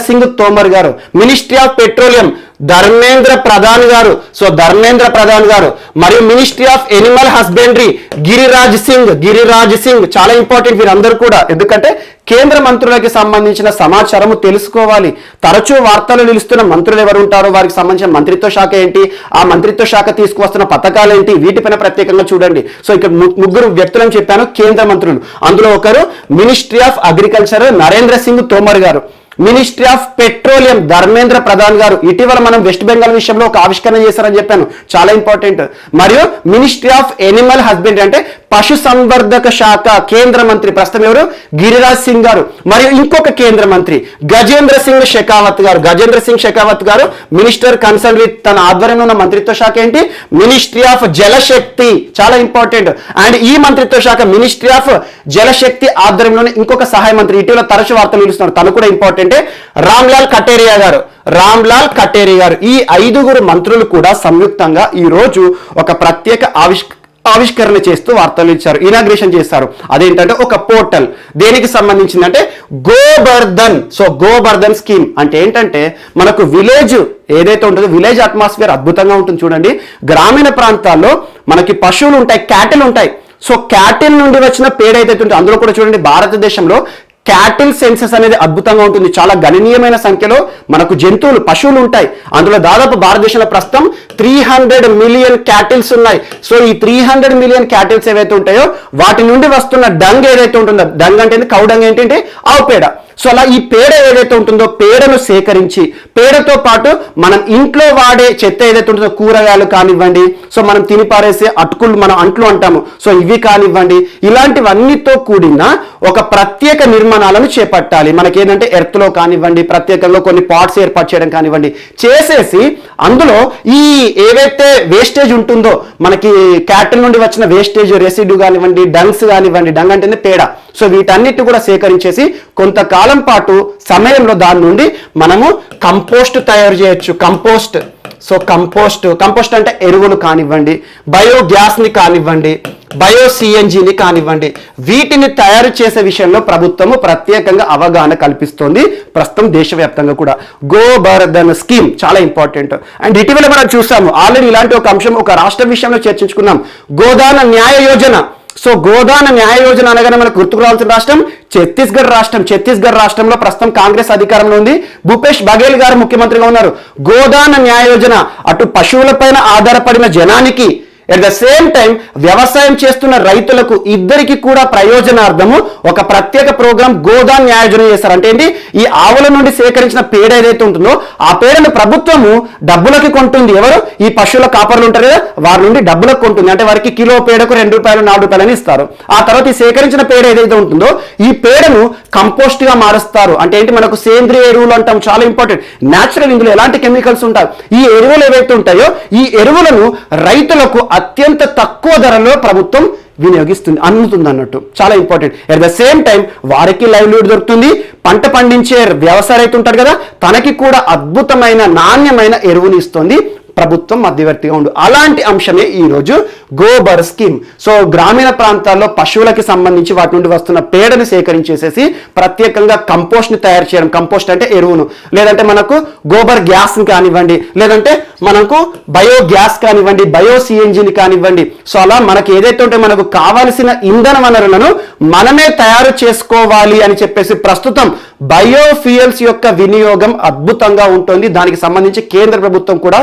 సింగ్ తోమర్ గారు. Ministry of petroleum Dharmendra Pradhan గారు. సో ధర్మేంద్ర ప్రధాన్ గారు. మరియు ministry of Animal husbandry Giriraj Singh. చాలా ఇంపార్టెంట్ వీరందరూ కూడా, ఎందుకంటే కేంద్ర మంత్రులకి సంబంధించిన సమాచారము తెలుసుకోవాలి. తరచూ వార్తలు నిలుస్తున్న మంత్రులు ఎవరు ఉంటారో, వారికి సంబంధించిన మంత్రిత్వ శాఖ ఏంటి, ఆ మంత్రిత్వ శాఖ తీసుకువస్తున్న పథకాలు ఏంటి, వీటిపైన ప్రత్యేకంగా చూడండి. సో ఇక్కడ ముగ్గురు వ్యక్తులను చెప్పాను కేంద్ర మంత్రులు. అందులో ఒకరు ministry of agriculture Narendra Singh Tomar గారు. Ministry of petroleum Dharmendra Pradhan గారు. ఇటీవల మనం వెస్ట్ బెంగాల్ విషయంలో ఒక ఆవిష్కరణ చేశారని చెప్పాను, చాలా ఇంపార్టెంట్. మరియు మినిస్ట్రీ ఆఫ్ ఎనిమల్ హస్బెండరీ అంటే పశు సంవర్ధక శాఖ కేంద్ర మంత్రి ప్రస్తుతం ఎవరు? గిరిరాజ్ సింగ్ గారు. మరియు ఇంకొక కేంద్ర మంత్రి గజేంద్ర సింగ్ షెకావత్ గారు మినిస్టర్ కన్సర్న్ విత్, తన ఆధ్వర్యంలో ఉన్న మంత్రిత్వ శాఖ ఏంటి? మినిస్ట్రీ ఆఫ్ జలశక్తి. చాలా ఇంపార్టెంట్. అండ్ ఈ మంత్రిత్వ శాఖ మినిస్ట్రీ ఆఫ్ జలశక్తి ఆధ్వర్యంలోనే ఇంకొక సహాయ మంత్రి ఇటీవల తరచు వార్తలు నిలుస్తున్నారు, తను కూడా ఇంపార్టెంట్, రామ్లాల్ కటేరియా గారు. ఈ 5గురు మంత్రులు కూడా సంయుక్తంగా ఈ రోజు ఒక ప్రత్యేక ఆవిష్కరణ చేస్తూ వార్తలు ఇచ్చారు, ఇనాగ్రేషన్ చేస్తారు. అదేంటంటే ఒక పోర్టల్. దేనికి సంబంధించిందంటే గోబర్ధన్. సో గోబర్ధన్ స్కీమ్ అంటే ఏంటంటే మనకు విలేజ్ ఏదైతే ఉంటుందో విలేజ్ అట్మాస్ఫియర్ అద్భుతంగా ఉంటుంది. చూడండి, గ్రామీణ ప్రాంతాల్లో మనకి పశువులు ఉంటాయి, క్యాటిల్ ఉంటాయి. సో క్యాటిల్ నుండి వచ్చిన పేడ ఏదైతే ఉంటుందో అందులో కూడా చూడండి, భారతదేశంలో క్యాటిల్ సెన్సెస్ అనేది అద్భుతంగా ఉంటుంది. చాలా గణనీయమైన సంఖ్యలో మనకు జంతువులు, పశువులు ఉంటాయి. అందులో దాదాపు భారతదేశంలో ప్రస్తుతం 300 మిలియన్ క్యాటిల్స్ ఉన్నాయి. సో ఈ 300 మిలియన్ క్యాటిల్స్ ఏవైతే ఉంటాయో వాటి నుండి వస్తున్న డంగ్ ఏదైతే ఉంటుందో, డంగ్ అంటే కౌ డంగ్ ఏంటంటే ఆవు పేడ. సో అలా ఈ పేడ ఏదైతే ఉంటుందో పేడను సేకరించి పేడతో పాటు మనం ఇంట్లో వాడే చెత్త ఏదైతే ఉంటుందో కూరగాయలు కానివ్వండి, సో మనం తిని పారేసే అటుకులు మనం అంట్లు అంటాము, సో ఇవి కానివ్వండి, ఇలాంటివన్నితో కూడిన ఒక ప్రత్యేక నిర్మాణాలను చేపట్టాలి. మనకి ఏంటంటే ఎర్త్లో కానివ్వండి, ప్రత్యేకంగా కొన్ని పాట్స్ ఏర్పాటు చేయడం కానివ్వండి చేసేసి అందులో ఈ ఏవైతే వేస్టేజ్ ఉంటుందో మనకి క్యాటిల్ నుండి వచ్చిన వేస్టేజ్ రెసిడ్యూ కానివ్వండి, డంగ్స్ కానివ్వండి, డంగ్ అంటేనే పేడ, సో వీటన్నిటి కూడా సేకరించేసి కొంతకాలం పాటు సమయంలో దాని నుండి మనము కంపోస్ట్ తయారు చేయొచ్చు. కంపోస్ట్ అంటే ఎరువులు కానివ్వండి, బయోగ్యాస్ని కానివ్వండి, బయో సిఎన్జిని కానివ్వండి, వీటిని తయారు చేసే విషయంలో ప్రభుత్వము ప్రత్యేకంగా అవగాహన కల్పిస్తోంది ప్రస్తుతం దేశవ్యాప్తంగా కూడా. గోబర్ధన్ స్కీమ్ చాలా ఇంపార్టెంట్. అండ్ ఇటీవల మనం చూసాము ఆల్రెడీ ఇలాంటి ఒక అంశం ఒక రాష్ట్ర విషయంలో చర్చించుకున్నాం, గోదాన న్యాయ యోజన. సో గోదాన న్యాయ యోజన అనగానే మనకు గుర్తుకు రావాల్సిన రాష్ట్రం ఛత్తీస్గఢ్ రాష్ట్రంలో ప్రస్తుతం కాంగ్రెస్ అధికారంలో ఉంది. భూపేష్ బఘేల్ గారు ముఖ్యమంత్రిగా ఉన్నారు. గోదాన న్యాయ యోజన అటు పశువులపైన ఆధారపడిన జనానికి ఎట్ ద సేమ్ టైం వ్యవసాయం చేస్తున్న రైతులకు ఇద్దరికి కూడా ప్రయోజనార్థము ఒక ప్రత్యేక ప్రోగ్రాం గోదాన్ న్యాయ యోజన చేస్తారు. అంటే ఏంటి, ఈ ఆవుల నుండి సేకరించిన పేడ ఏదైతే ఉంటుందో ఆ పేడను ప్రభుత్వము డబ్బులకి కొంటుంది. ఎవరు? ఈ పశువుల కాపర్లు ఉంటారు కదా, వారి నుండి డబ్బులకు కొంటుంది. అంటే వారికి కిలో పేడకు ₹2 ₹4 అని ఇస్తారు. ఆ తర్వాత ఈ సేకరించిన పేడ ఏదైతే ఉంటుందో ఈ పేడను కంపోస్ట్ గా మారుస్తారు. అంటే ఏంటి, మనకు సేంద్రియ ఎరువులు అంటాం, చాలా ఇంపార్టెంట్. న్యాచురల్, ఇందులో ఎలాంటి కెమికల్స్ ఉంటాయి. ఈ ఎరువులు ఏవైతే ఉంటాయో ఈ ఎరువులను రైతులకు అత్యంత తక్కువ ధరలో ప్రభుత్వం అమ్ముతుంది అన్నట్టు, చాలా important. At the same time వారికి లైవ్లీహుడ్ దొరుకుతుంది. పంట పండించే వ్యవసాయ రైతు ఉంటాడు కదా, తనకి కూడా అద్భుతమైన నాణ్యమైన ఎరువుని ఇస్తుంది ప్రభుత్వం మధ్యవర్తిగా ఉండు. అలాంటి అంశమే ఈరోజు గోబర్ స్కీమ్. సో గ్రామీణ ప్రాంతాల్లో పశువులకి సంబంధించి వాటి నుండి వస్తున్న పేడని సేకరించేసేసి ప్రత్యేకంగా కంపోస్ట్ని తయారు చేయడం. కంపోస్ట్ అంటే ఎరువును, లేదంటే మనకు గోబర్ గ్యాస్ కానివ్వండి, లేదంటే మనకు బయోగ్యాస్ కానివ్వండి, బయో సిఎన్జిని కానివ్వండి. సో అలా మనకి ఏదైతే ఉంటే మనకు కావాల్సిన ఇంధన వనరులను మనమే తయారు చేసుకోవాలి అని చెప్పేసి ప్రస్తుతం బయోఫ్యూయల్స్ యొక్క వినియోగం అద్భుతంగా ఉంటుంది. దానికి సంబంధించి కేంద్ర ప్రభుత్వం కూడా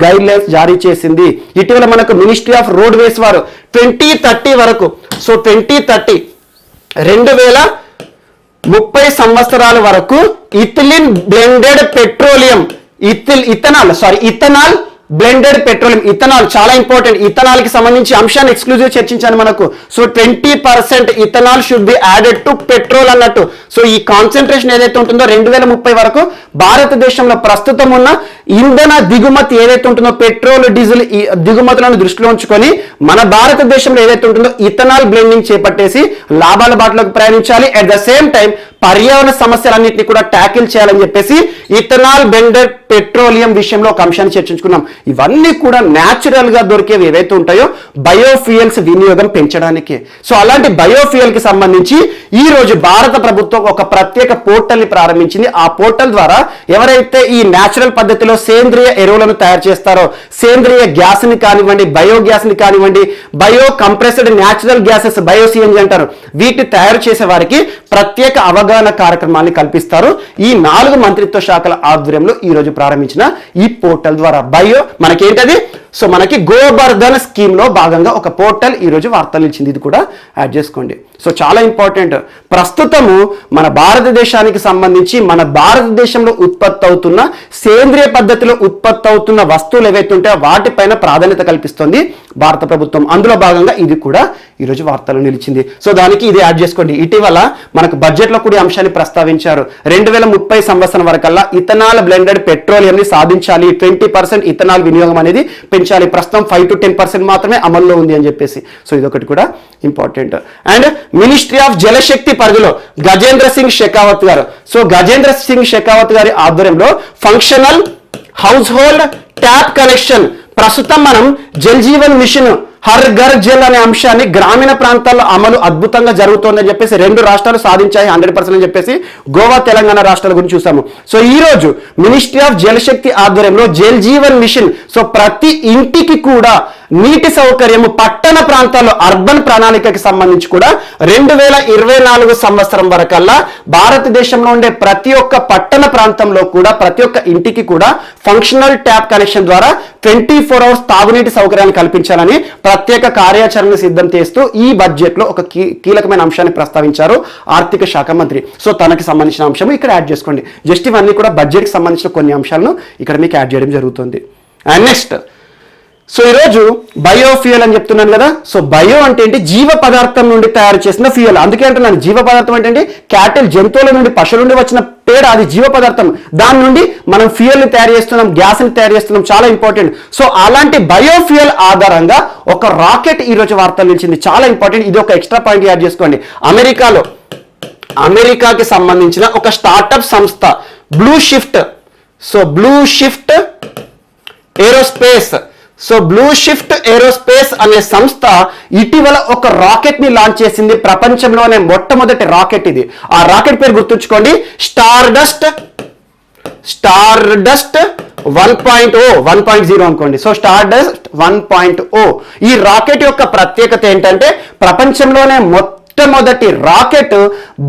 గైడ్ లైన్స్ జారీ చేసింది. ఇటీవల మనకు మినిస్ట్రీ ఆఫ్ రోడ్వేస్ వారు 2030 వరకు, సో 2030 సంవత్సరాల వరకు ethylene blended petroleum, ethanol blended petroleum, ethanol చాలా ఇంపార్టెంట్. ఇథనాల్ కి సంబంధించి అంశాన్ని ఎక్స్క్లూజివ్ చర్చించాను మనకు. So 20% ethanol should be added to petrol అన్నట్టు. సో ఈ కాన్సన్ట్రేషన్ ఏదైతే ఉంటుందో 2030 వరకు భారతదేశంలో ప్రస్తుతం ఉన్న ఇంధన దిగుమతి ఏదైతే ఉంటుందో పెట్రోల్ డీజిల్ దిగుమతులను దృష్టిలో ఉంచుకొని మన భారతదేశంలో ఏదైతే ఉంటుందో ఇథనాల్ బ్లెండింగ్ చేపట్టేసి లాభాల బాటలోకి ప్రయాణించాలి. అట్ ద సేమ్ టైం పర్యావరణ సమస్యలన్నింటినీ కూడా ట్యాకిల్ చేయాలని చెప్పేసి ఇథనాల్ బ్లెండెడ్ పెట్రోలియం విషయంలో ఒక అంశాన్ని చర్చించుకున్నాం. ఇవన్నీ కూడా న్యాచురల్ గా దొరికేవి ఏవైతే ఉంటాయో బయోఫ్యూయల్స్ వినియోగం పెంచడానికి. సో అలాంటి బయోఫ్యూయల్ కి సంబంధించి ఈ రోజు భారత ప్రభుత్వం ఒక ప్రత్యేక పోర్టల్ ని ప్రారంభించింది. ఆ పోర్టల్ ద్వారా ఎవరైతే ఈ న్యాచురల్ పద్ధతిలో సేంద్రియ ఎరువులను తయారు చేస్తారో, సేంద్రియ గ్యాస్ ని కానివ్వండి, బయోగ్యాస్ ని కానివ్వండి, bio compressed natural gases bio CNG అంటారు, వీటిని తయారు చేసే వారికి ప్రత్యేక అవగాహన కార్యక్రమాన్ని కల్పిస్తారు. ఈ 4 మంత్రిత్వ శాఖల ఆధ్వర్యంలో ఈ రోజు ప్రారంభించిన ఈ పోర్టల్ ద్వారా మనకేంటది, సో మనకి గోబర్ధన్ స్కీమ్ లో భాగంగా ఒక పోర్టల్ ఈ రోజు వార్తలు ఇచ్చింది. ఇది కూడా యాడ్ చేసుకోండి. సో చాలా ఇంపార్టెంట్. ప్రస్తుతము మన భారతదేశానికి సంబంధించి మన భారతదేశంలో ఉత్పత్తి అవుతున్న సేంద్రియ పద్ధతిలో ఉత్పత్తి అవుతున్న వస్తువులు ఏవైతే ఉంటాయో వాటిపైన ప్రాధాన్యత కల్పిస్తుంది భారత ప్రభుత్వం. అందులో భాగంగా ఇది కూడా ఈరోజు వార్తలు నిలిచింది. సో దానికి ఇది యాడ్ చేసుకోండి. ఇటీవల మనకు బడ్జెట్లో కూడా అంశాన్ని ప్రస్తావించారు. 2030 సంవత్సరం వరకల్లా ఇథనాల్ బ్లెండెడ్ పెట్రోలియం ని సాధించాలి, 20% ఇథనాల్ వినియోగం అనేది పెంచాలి. ప్రస్తుతం 5 to 10% మాత్రమే అమల్లో ఉంది అని చెప్పేసి. సో ఇదొకటి కూడా ఇంపార్టెంట్. అండ్ మినిస్ట్రీ ఆఫ్ జలశక్తి పరిధిలో గజేంద్ర సింగ్ షెకావత్ గారు, సో గజేంద్ర సింగ్ షెకావత్ గారి ఆధ్వర్యంలో functional house hold tap connection, ప్రస్తుతం మనం జల్ జీవన్ మిషన్ హర్ ఘర్ జల్ అనే అంశాన్ని గ్రామీణ ప్రాంతాల్లో అమలు అద్భుతంగా జరుగుతోందని చెప్పేసి 2 రాష్ట్రాలు సాధించాయి 100% అని చెప్పేసి గోవా తెలంగాణ రాష్ట్రాల గురించి చూసాము. సో ఈ రోజు మినిస్ట్రీ ఆఫ్ జలశక్తి ఆధ్వర్యంలో జల్ జీవన్ మిషన్, సో ప్రతి ఇంటికి కూడా నీటి సౌకర్యము పట్టణ ప్రాంతాల్లో అర్బన్ ప్రణాళికకి సంబంధించి కూడా 2024 సంవత్సరం వరకల్లా భారతదేశంలో ఉండే ప్రతి ఒక్క పట్టణ ప్రాంతంలో కూడా ప్రతి ఒక్క ఇంటికి కూడా ఫంక్షనల్ ట్యాప్ కనెక్షన్ ద్వారా 24 hours తాగునీటి సౌకర్యాన్ని కల్పించాలని ప్రత్యేక కార్యాచరణ సిద్ధం చేస్తూ ఈ బడ్జెట్ లో ఒక కీలకమైన అంశాన్ని ప్రస్తావించారు ఆర్థిక శాఖ మంత్రి. సో తనకి సంబంధించిన అంశం ఇక్కడ యాడ్ చేసుకోండి. జస్ట్ ఇవన్నీ కూడా బడ్జెట్కి సంబంధించిన కొన్ని అంశాలను ఇక్కడ మీకు యాడ్ చేయడం జరుగుతుంది. అండ్ నెక్స్ట్, సో ఈరోజు బయోఫ్యూయల్ అని చెప్తున్నాను కదా. సో బయో అంటే ఏంటి? జీవ పదార్థం నుండి తయారు చేసిన ఫ్యూయల్. అందుకే అంటున్నాను జీవ పదార్థం అంటే ఏంటి? క్యాటిల్, జంతువుల నుండి, పశువుల నుండి వచ్చిన పేడ, అది జీవ పదార్థం. దాని నుండి మనం ఫ్యూయల్ని తయారు చేస్తున్నాం, గ్యాస్ని తయారు చేస్తున్నాం. చాలా ఇంపార్టెంట్. సో అలాంటి బయోఫ్యూయల్ ఆధారంగా ఒక రాకెట్ ఈరోజు వార్తలు నిలిచింది. చాలా ఇంపార్టెంట్. ఇది ఒక ఎక్స్ట్రా పాయింట్ యాడ్ చేసుకోండి. అమెరికాకి సంబంధించిన ఒక స్టార్టప్ సంస్థ blue shift. So blue shift aerospace అనే సంస్థ ఇటీవల ఒక రాకెట్ ని లాంచ్ చేసింది. ప్రపంచంలోనే మొట్టమొదటి రాకెట్ ఇది. ఆ రాకెట్ పేరు గుర్తుంచుకోండి, స్టార్డస్ట్ 1.0 అనుకోండి. So Stardust 1.0. ఈ రాకెట్ యొక్క ప్రత్యేకత ఏంటంటే ప్రపంచంలోనే మొట్టమొదటి రాకెట్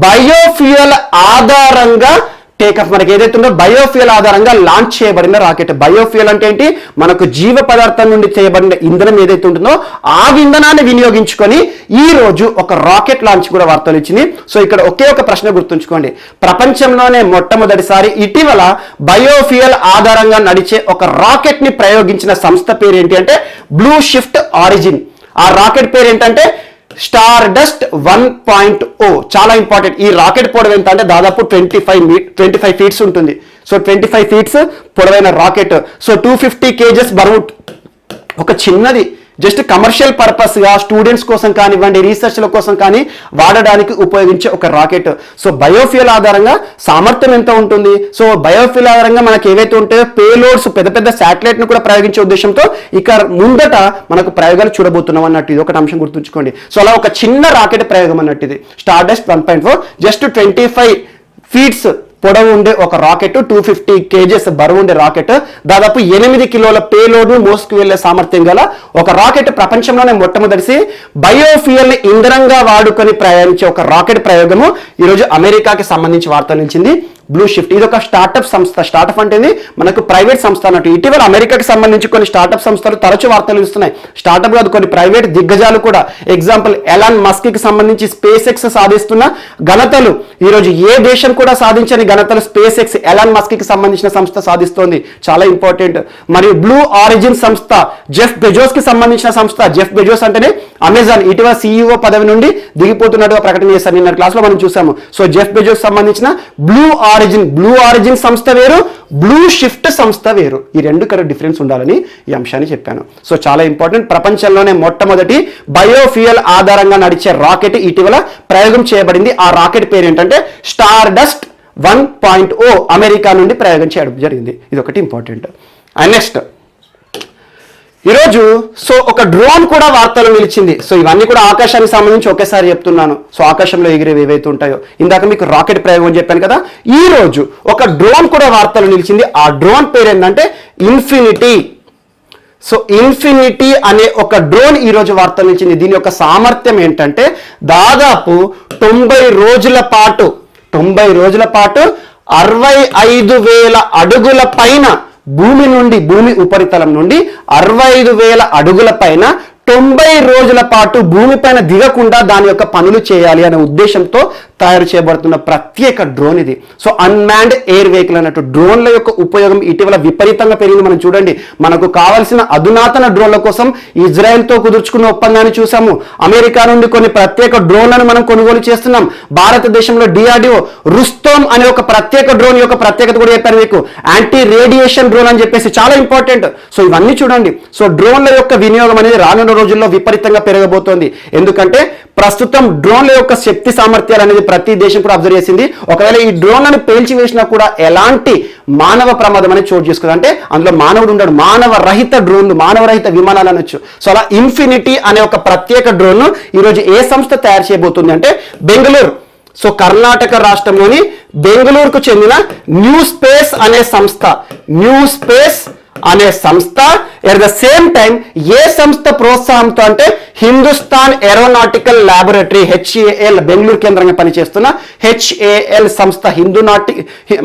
బయోఫ్యూయల్ ఆధారంగా టేకఫ్, మనకి ఏదైతే ఉందో బయోఫ్యూయల్ ఆధారంగా లాంచ్ చేయబడిన రాకెట్. బయోఫ్యూయల్ అంటే ఏంటి? మనకు జీవ పదార్థం నుండి చేయబడిన ఇంధనం ఏదైతే ఉంటుందో ఆ ఇంధనాన్ని వినియోగించుకొని ఈ రోజు ఒక రాకెట్ లాంచ్ కూడా వార్తలు ఇచ్చింది. సో ఇక్కడ ఒకే ఒక ప్రశ్న గుర్తుంచుకోండి, ప్రపంచంలోనే మొట్టమొదటిసారి ఇటీవల బయోఫ్యూయల్ ఆధారంగా నడిచే ఒక రాకెట్ ని ప్రయోగించిన సంస్థ పేరు ఏంటి అంటే బ్లూ షిఫ్ట్ ఆరిజిన్. ఆ రాకెట్ పేరు ఏంటంటే స్టార్డస్ట్ 1.0. చాలా ఇంపార్టెంట్. ఈ రాకెట్ పొడవు ఎంత అంటే దాదాపు 25 ఫీట్స్ ఉంటుంది. సో 25 ఫీట్స్ పొడవైన రాకెట్. సో 250 kgs బరువు. ఒక చిన్నది జస్ట్ కమర్షియల్ పర్పస్గా స్టూడెంట్స్ కోసం కానివ్వండి, రీసెర్చ్ల కోసం కానీ వాడడానికి ఉపయోగించే ఒక రాకెట్. సో బయోఫ్యూయల్ ఆధారంగా సామర్థ్యం ఎంత ఉంటుంది? సో బయోఫ్యూయల్ ఆధారంగా మనకి ఏవైతే ఉంటాయో పేలోడ్స్, పెద్ద పెద్ద శాటిలైట్ను కూడా ప్రయోగించే ఉద్దేశంతో ఇక ముందట మనకు ప్రయోగాలు చూడబోతున్నాం అన్నట్టు. ఇది ఒకటి అంశం గుర్తుంచుకోండి. సో అలా ఒక చిన్న రాకెట్ ప్రయోగం అన్నట్టు ఇది స్టార్డస్ట్ 1.4. జస్ట్ 25 ఫీట్స్ పొడవు ఉండే ఒక రాకెట్, 250 kgs బరువు ఉండే రాకెట్, దాదాపు 8 కిలోల పేలోడ్ ను మోసుకు వెళ్లే సామర్థ్యం గల ఒక రాకెట్. ప్రపంచంలోనే మొట్టమొదటి బయోఫ్యూయల్ ని ఇంధనంగా వాడుకొని ప్రయాణించే ఒక రాకెట్ ప్రయోగము ఈరోజు అమెరికాకి సంబంధించి వార్తలు నిలిచింది. బ్లూ షిఫ్ట్ ఇది ఒక స్టార్టప్ సంస్థ. స్టార్టప్ అంటే మనకు ప్రైవేట్ సంస్థ అన్నట్టు. ఇటీవల అమెరికాకి సంబంధించి కొన్ని స్టార్టప్ సంస్థలు తరచూ వార్తలు ఇస్తున్నాయి. స్టార్టప్ కాదు, కొన్ని ప్రైవేట్ దిగ్గజాలు కూడా. ఎగ్జాంపుల్ ఎలాన్ మస్క్ కి సంబంధించి స్పేస్ ఎక్స్ సాధిస్తున్న ఘనతలు ఈరోజు ఏ దేశం కూడా సాధించని ఘనతలు స్పేస్ ఎక్స్, ఎలాన్ మస్క్ కి సంబంధించిన సంస్థ సాధిస్తోంది. చాలా ఇంపార్టెంట్. మరియు బ్లూ ఆరిజిన్ సంస్థ జెఫ్ బెజోస్ కి సంబంధించిన సంస్థ. జెఫ్ బెజోస్ అంటేనే అమెజాన్. ఇటీవల CEO పదవి నుండి దిగిపోతున్నట్టుగా ప్రకటన చేశారు. నిన్న క్లాస్ లో మనం చూసాము. సో జెఫ్ బెజోస్ సంబంధించిన బ్లూ ఆరిజిన్ సంస్థ వేరు, బ్లూ షిఫ్ట్ సంస్థ వేరు. ఈ రెండు డిఫరెన్స్ ఉండాలని ఈ అంశాన్ని చెప్పాను. సో చాలా ఇంపార్టెంట్. ప్రపంచంలోనే మొట్టమొదటి బయోఫ్యూయల్ ఆధారంగా నడిచే రాకెట్ ఇటీవల ప్రయోగం చేయబడింది. ఆ రాకెట్ పేరు ఏంటంటే స్టార్డస్ట్ 1.0. అమెరికా నుండి ప్రయోగం చేయడం జరిగింది. ఇది ఒకటి ఇంపార్టెంట్. అండ్ నెక్స్ట్, ఈరోజు సో ఒక డ్రోన్ కూడా వార్తలు నిలిచింది. సో ఇవన్నీ కూడా ఆకాశానికి సంబంధించి ఒకేసారి చెప్తున్నాను. సో ఆకాశంలో ఎగిరేవి ఏవైతే ఉంటాయో, ఇందాక మీకు రాకెట్ ప్రయోగం చెప్పాను కదా, ఈ రోజు ఒక డ్రోన్ కూడా వార్తలు నిలిచింది. ఆ డ్రోన్ పేరు ఏంటంటే ఇన్ఫినిటీ. సో ఇన్ఫినిటీ అనే ఒక డ్రోన్ ఈ రోజు వార్తలు నిలిచింది. దీని యొక్క సామర్థ్యం ఏంటంటే దాదాపు 90 రోజుల పాటు 65,000 అడుగుల పైన భూమి ఉపరితలం నుండి 65,000 అడుగుల పైన 90 రోజుల పాటు భూమిపైన దిగకుండా దాని యొక్క పనులు చేయాలి అనే ఉద్దేశంతో తయారు చేయబడుతున్న ప్రత్యేక డ్రోన్ ఇది. సో అన్మాన్డ్ ఎయిర్ వెహికల్ అన్నట్టు డ్రోన్ల యొక్క ఉపయోగం ఇటీవల విపరీతంగా పెరిగింది. మనం చూడండి, మనకు కావాల్సిన అధునాతన డ్రోన్ల కోసం ఇజ్రాయెల్తో కుదుర్చుకున్న ఒప్పందాన్ని చూసాము. అమెరికా నుండి కొన్ని ప్రత్యేక డ్రోన్లను మనం కొనుగోలు చేస్తున్నాం. భారతదేశంలో DRDO రుస్తోమ్ అనే ఒక ప్రత్యేక డ్రోన్ యొక్క ప్రత్యేకత కూడా చెప్పారు మీకు. యాంటీ రేడియేషన్ డ్రోన్ అని చెప్పేసి చాలా ఇంపార్టెంట్. సో ఇవన్నీ చూడండి. సో డ్రోన్ల యొక్క వినియోగం అనేది రానున్న రోజుల్లో విపరీతంగా పెరగబోతోంది. ఎందుకంటే ప్రస్తుతం డ్రోన్ల యొక్క శక్తి సామర్థ్యాలు అనేది ప్రతి దేశం కూడా అబ్జర్వ్ చేసింది. ఒకవేళ ఈ డ్రోన్లను పేల్చి వేసినా కూడా ఎలాంటి మానవ ప్రమాదం అనేది చోటు చేసుకుంది అంటే అందులో మానవుడు ఉండడు. మానవ రహిత డ్రోన్లు, మానవ రహిత విమానాలు అనొచ్చు. సో అలా ఇన్ఫినిటీ అనే ఒక ప్రత్యేక డ్రోన్ ఈరోజు ఏ సంస్థ తయారు చేయబోతుంది అంటే బెంగళూరు. సో కర్ణాటక రాష్ట్రంలోని బెంగళూరుకు చెందిన న్యూ స్పేస్ అనే సంస్థ ఎట్ ద సేమ్ టైం ఏ సంస్థ ప్రోత్సాహంతో అంటే Hindustan aeronautical laboratory HAL Bengaluru కేంద్రంగా పనిచేస్తున్న హెచ్ఏఎల్ సంస్థ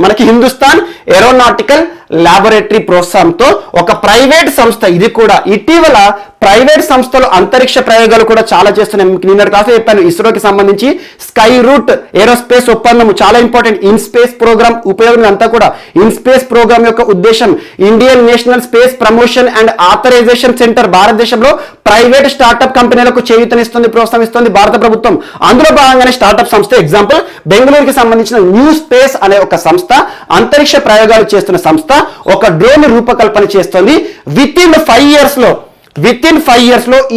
మనకి హిందుస్థాన్ ఏరోనాటికల్ ల్యాబొరేటరీ ప్రోత్సాహంతో ఒక ప్రైవేట్ సంస్థ, ఇది కూడా ఇటీవల ప్రైవేట్ సంస్థలు అంతరిక్ష ప్రయోగాలు కూడా చాలా చేస్తున్నాయి. నిన్నటి క్లాస్లో చెప్పాను, ఇస్రోకి సంబంధించి స్కై రూట్ ఏరోస్పేస్ ఒప్పందం చాలా ఇంపార్టెంట్. ఇన్ స్పేస్ ప్రోగ్రామ్ ఉపయోగం అంతా కూడా ఇన్ స్పేస్ ప్రోగ్రామ్ యొక్క ఉద్దేశం Indian national space promotion and authorisation centre భారతదేశంలో ప్రైవేట్ స్టార్టప్ కంపెనీలకు చేయూతనిస్తుంది, ప్రోత్సహిస్తుంది భారత ప్రభుత్వం. అందులో భాగంగానే స్టార్టప్ సంస్థ ఎగ్జాంపుల్ బెంగళూరుకి సంబంధించిన న్యూ స్పేస్ అనే ఒక సంస్థ అంతరిక్ష ప్రయోగాలు చేస్తున్న సంస్థ ఒక డ్రోన్ రూపకల్పన చేస్తుంది. విత్ ఇన్ 5 years లో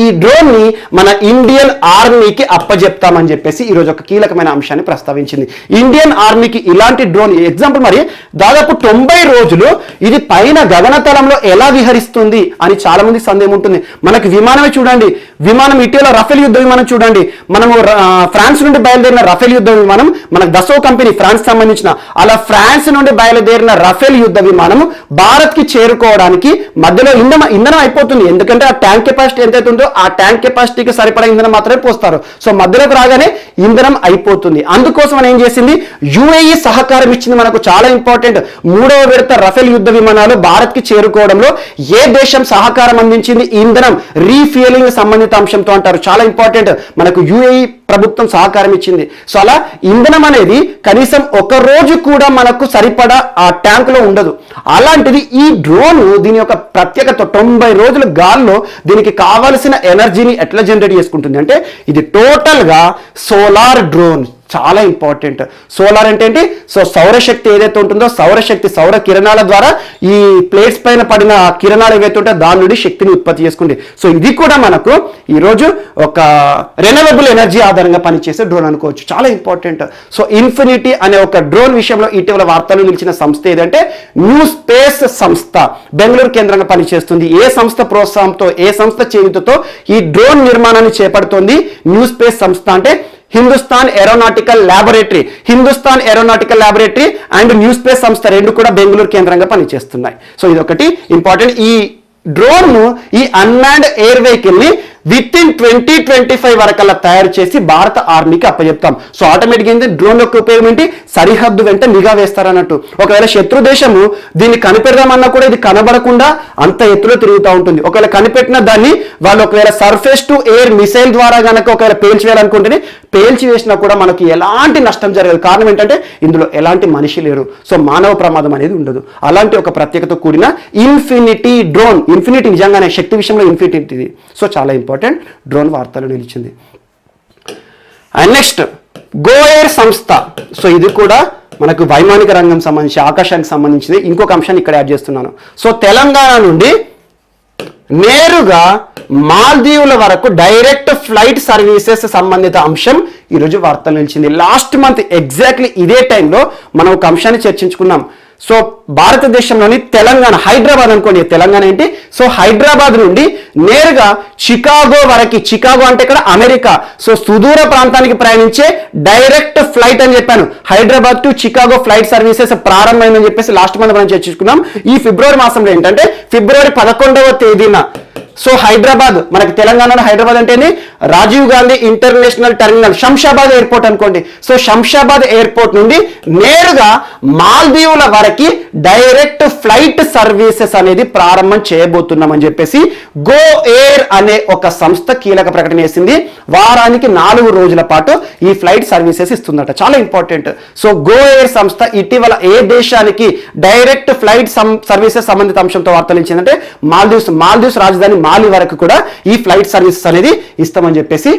ఈ డ్రోన్ ని మన ఇండియన్ ఆర్మీకి అప్పజెప్తామని చెప్పేసి ఈరోజు ఒక కీలకమైన అంశాన్ని ప్రస్తావించింది. ఇండియన్ ఆర్మీకి ఇలాంటి డ్రోన్ ఎగ్జాంపుల్ మరి దాదాపు 90 రోజులు ఇది పైన గగనతలంలో ఎలా విహరిస్తుంది అని చాలా మంది సందేహం ఉంటుంది. మనకి విమానమే చూడండి, విమానం ఇటీవల రఫేల్ యుద్ధ విమానం చూడండి, మనము ఫ్రాన్స్ నుండి బయలుదేరిన రఫేల్ యుద్ధ విమానం మనకు దసో కంపెనీ ఫ్రాన్స్ సంబంధించిన, అలా ఫ్రాన్స్ నుండి బయలుదేరిన రఫేల్ యుద్ధ విమానం భారత్ కి చేరుకోవడానికి మధ్యలో ఇంధనం అయిపోతుంది. ఎందుకంటే ఆ ట్యాంక్ కెపాసిటీ ఎంతైతే ఉందో ఆ ట్యాంక్ కెపాసిటీకి సరిపడా ఇంధనం మాత్రమే పోస్తారు. సో మధ్యలోకి రాగానే ఇంధనం అయిపోతుంది. అందుకోసం ఏం చేసింది, యుఏఈ సహకారం ఇచ్చింది. మనకు చాలా ఇంపార్టెంట్. 3వ విడత రఫేల్ యుద్ధ విమానాలు భారత్ కి చేరుకోవడంలో ఏ దేశం సహకారం అందించింది, ఇంధనం రీఫ్యూయలింగ్ సంబంధిత అంశంతో అంటారు. చాలా ఇంపార్టెంట్. మనకు యుఏఈ ప్రభుత్వం సహకారం ఇచ్చింది. సో అలా ఇంధనం అనేది కనీసం ఒక రోజు కూడా మనకు సరిపడా ఆ ట్యాంక్ లో ఉండదు. అలాంటిది ఈ డ్రోన్ దీని యొక్క ప్రత్యేకత 90 రోజుల గాల్లో దీనికి కావలసిన ఎనర్జీని ఎట్లా జనరేట్ చేసుకుంటుంది అంటే ఇది టోటల్ గా సోలార్ డ్రోన్. చాలా ఇంపార్టెంట్. సోలార్ అంటే ఏంటి, సో సౌరశక్తి ఏదైతే ఉంటుందో సౌరశక్తి సౌర కిరణాల ద్వారా ఈ ప్లేట్స్ పైన పడిన కిరణాలు ఏవైతే ఉంటే దాని నుండి శక్తిని ఉత్పత్తి చేసుకుంది. సో ఇది కూడా మనకు ఈరోజు ఒక రెన్యూవబుల్ ఎనర్జీ ఆధారంగా పనిచేసే డ్రోన్ అనుకోవచ్చు. చాలా ఇంపార్టెంట్. సో ఇన్ఫినిటీ అనే ఒక డ్రోన్ విషయంలో ఇటీవల వార్తలు నిలిచిన సంస్థ ఏదంటే న్యూ స్పేస్ సంస్థ బెంగళూరు కేంద్రంగా పనిచేస్తుంది. ఏ సంస్థ ప్రోత్సాహంతో, ఏ సంస్థ చేయుతతో ఈ డ్రోన్ నిర్మాణాన్ని చేపడుతోంది న్యూ స్పేస్ సంస్థ అంటే Hindustan aeronautical laboratory and new space సంస్థ రెండు కూడా బెంగళూరు కేంద్రంగా పనిచేస్తున్నాయి. సో ఇది ఒకటి ఇంపార్టెంట్. ఈ డ్రోన్ ను ఈ అన్మాన్డ్ ఎయిర్ వెహికల్ ని విత్ ఇన్ 2025 వరకల్లా తయారు చేసి భారత ఆర్మీకి అప్పచెప్తాం. సో ఆటోమేటిక్ ఏంటి, డ్రోన్ యొక్క ఉపయోగం ఏంటి, సరిహద్దు వెంట నిఘా వేస్తారన్నట్టు. ఒకవేళ శత్రు దేశము దీన్ని కనిపెడదామన్నా కూడా ఇది కనబడకుండా అంత ఎత్తులో తిరుగుతూ ఉంటుంది. ఒకవేళ కనిపెట్టిన దాన్ని వాళ్ళు ఒకవేళ సర్ఫేస్ టు ఎయిర్ మిసైల్ ద్వారా కనుక ఒకవేళ పేల్చివేయాలనుకుంటేనే పేల్చి వేసినా కూడా మనకి ఎలాంటి నష్టం జరగదు. కారణం ఏంటంటే ఇందులో ఎలాంటి మనిషి లేరు. సో మానవ ప్రమాదం అనేది ఉండదు. అలాంటి ఒక ప్రత్యేకత కూడిన ఇన్ఫినిటీ డ్రోన్. ఇన్ఫినిటీ నిజంగానే శక్తి విషయంలో ఇన్ఫినిటీ. సో చాలా ఇంపార్టెంట్. డ్రోన్ వార్తలు నిలిచింది. అండ్ నెక్స్ట్ గో ఎయిర్ సంస్థ. సో ఇది కూడా మనకు వైమానిక రంగం సంబంధించి ఆకాశానికి సంబంధించింది. ఇంకొక అంశాన్ని ఇక్కడ యాడ్ చేస్తున్నాను. సో తెలంగాణ నుండి నేరుగా మాల్దీవుల వరకు డైరెక్ట్ ఫ్లైట్ సర్వీసెస్ సంబంధిత అంశం ఈరోజు వార్తలు నిలిచింది. లాస్ట్ మంత్ ఎగ్జాక్ట్లీ ఇదే టైంలో మనం ఒక అంశాన్ని చర్చించుకున్నాం. సో భారతదేశంలోని తెలంగాణ, హైదరాబాద్ అనుకోండి, తెలంగాణ ఏంటి, సో హైదరాబాద్ నుండి నేరుగా చికాగో వరకు, చికాగో అంటే ఇక్కడ అమెరికా, సో సుదూర ప్రాంతానికి ప్రయాణించే డైరెక్ట్ ఫ్లైట్ అని చెప్పాను. Hyderabad to Chicago flight services ప్రారంభమైందని చెప్పేసి లాస్ట్ మంత్ మనం చర్చించుకున్నాం. ఈ ఫిబ్రవరి మాసంలో ఏంటంటే ఫిబ్రవరి 11వ తేదీన సో హైదరాబాద్, మనకి తెలంగాణలో హైదరాబాద్ అంటే Rajiv Gandhi international terminal, Shamshabad airport అనుకోండి. సో శంషాబాద్ ఎయిర్పోర్ట్ నుండి నేరుగా మాల్దీవుల వరకు డైరెక్ట్ ఫ్లైట్ సర్వీసెస్ అనేది ప్రారంభం చేయబోతున్నామని చెప్పేసి గో ఎయిర్ అనే ఒక సంస్థ కీలక ప్రకటన చేసింది. వారానికి 4 రోజుల పాటు ఈ ఫ్లైట్ సర్వీసెస్ ఇస్తుందట. చాలా ఇంపార్టెంట్. సో గో ఎయిర్ సంస్థ ఇటీవల ఏ దేశానికి డైరెక్ట్ ఫ్లైట్ సర్వీసెస్ సంబంధిత అంశంతో వార్తలు ఇచ్చిందంటే మాల్దీవ్స్ రాజధాని మాలి వరకు కూడా ఈ ఫ్లైట్ సర్వీసెస్ అనేది ఇస్తామని చెప్పేసి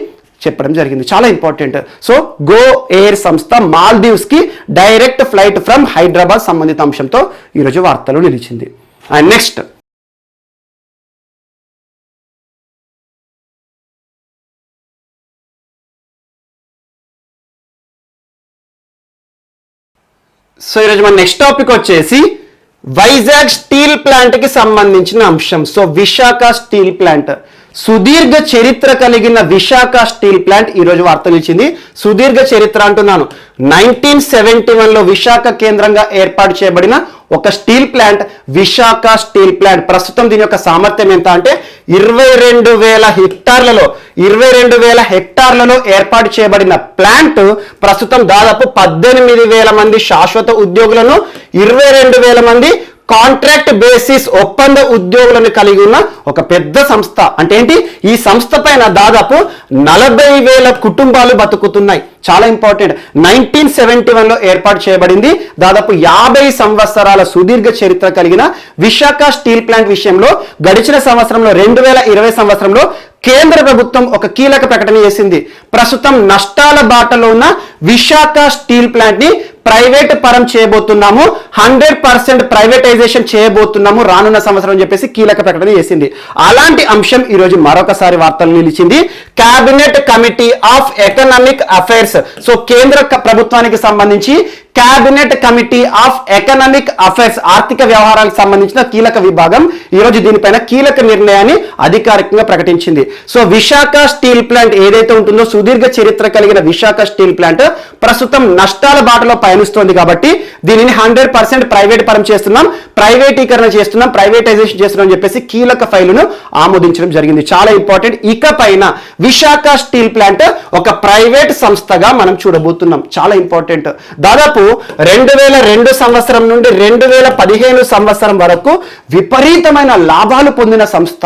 చెప్పడం జరిగింది. చాలా ఇంపార్టెంట్. సో గో ఎయిర్ సంస్థ మాల్దీవ్స్ కి డైరెక్ట్ ఫ్లైట్ ఫ్రమ్ హైదరాబాద్ సంబంధిత అంశంతో ఈరోజు వార్తలు నిలిచింది. అండ్ నెక్స్ట్ సో ఈరోజు మన నెక్స్ట్ టాపిక్ వచ్చేసి వైజాగ్ స్టీల్ ప్లాంట్ కి సంబంధించిన అంశం. So Visakha steel plant. సుదీర్ఘ చరిత్ర కలిగిన విశాఖ స్టీల్ ప్లాంట్ ఈరోజు వార్త నిలిచింది. సుదీర్ఘ చరిత్ర అంటున్నాను. 1971లో విశాఖ కేంద్రంగా ఏర్పాటు చేయబడిన ఒక steel plant Visakha steel plant. ప్రస్తుతం దీని యొక్క సామర్థ్యం ఎంత అంటే 22,000 హెక్టార్లలో ఏర్పాటు చేయబడిన ప్లాంట్ ప్రస్తుతం దాదాపు 18,000 మంది శాశ్వత ఉద్యోగులను, 22,000 మంది కాంట్రాక్ట్ బేసిస్ ఒప్పంద ఉద్యోగులను కలిగి ఉన్న ఒక పెద్ద సంస్థ. అంటే ఏంటి, ఈ సంస్థ పైన దాదాపు 40,000 కుటుంబాలు బతుకుతున్నాయి. చాలా ఇంపార్టెంట్. 1971లో ఏర్పాటు చేయబడింది. దాదాపు 50 సంవత్సరాల సుదీర్ఘ చరిత్ర కలిగిన విశాఖ స్టీల్ ప్లాంట్ విషయంలో గడిచిన సంవత్సరంలో 2020 సంవత్సరంలో కేంద్ర ప్రభుత్వం ఒక కీలక ప్రకటన చేసింది. ప్రస్తుతం నష్టాల బాటలో ఉన్న విశాఖ స్టీల్ ప్లాంట్ ని ప్రైవేట్ పరం చేయబోతున్నాము, 100% ప్రైవేటైజేషన్ చేయబోతున్నాము రానున్న సంవత్సరం అని చెప్పేసి కీలక ప్రకటన చేసింది. అలాంటి అంశం ఈరోజు మరొకసారి వార్తలు నిలిచింది. Cabinet committee of economic affairs. So కేంద్ర ప్రభుత్వానికి సంబంధించి cabinet committee of economic affairs, ఆర్థిక వ్యవహారాలకు సంబంధించిన కీలక విభాగం ఈరోజు దీనిపైన కీలక నిర్ణయాన్ని అధికారికంగా ప్రకటించింది. సో విశాఖ స్టీల్ ప్లాంట్ ఏదైతే ఉంటుందో, సుదీర్ఘ చరిత్ర కలిగిన విశాఖ స్టీల్ ప్లాంట్ ప్రస్తుతం నష్టాల బాటలో పయనిస్తోంది. కాబట్టి దీనిని 100% ప్రైవేట్ పరం చేస్తున్నాం, ప్రైవేటీకరణ చేస్తున్నాం, ప్రైవేటైజేషన్ చేస్తున్నాం అని చెప్పేసి కీలక ఫైలును ఆమోదించడం జరిగింది. చాలా ఇంపార్టెంట్. ఇకపైన విశాఖ స్టీల్ ప్లాంట్ ఒక ప్రైవేట్ సంస్థగా మనం చూడబోతున్నాం. చాలా ఇంపార్టెంట్. దాదాపు 2002 సంవత్సరం నుండి 2015 సంవత్సరం వరకు విపరీతమైన లాభాలు పొందిన సంస్థ.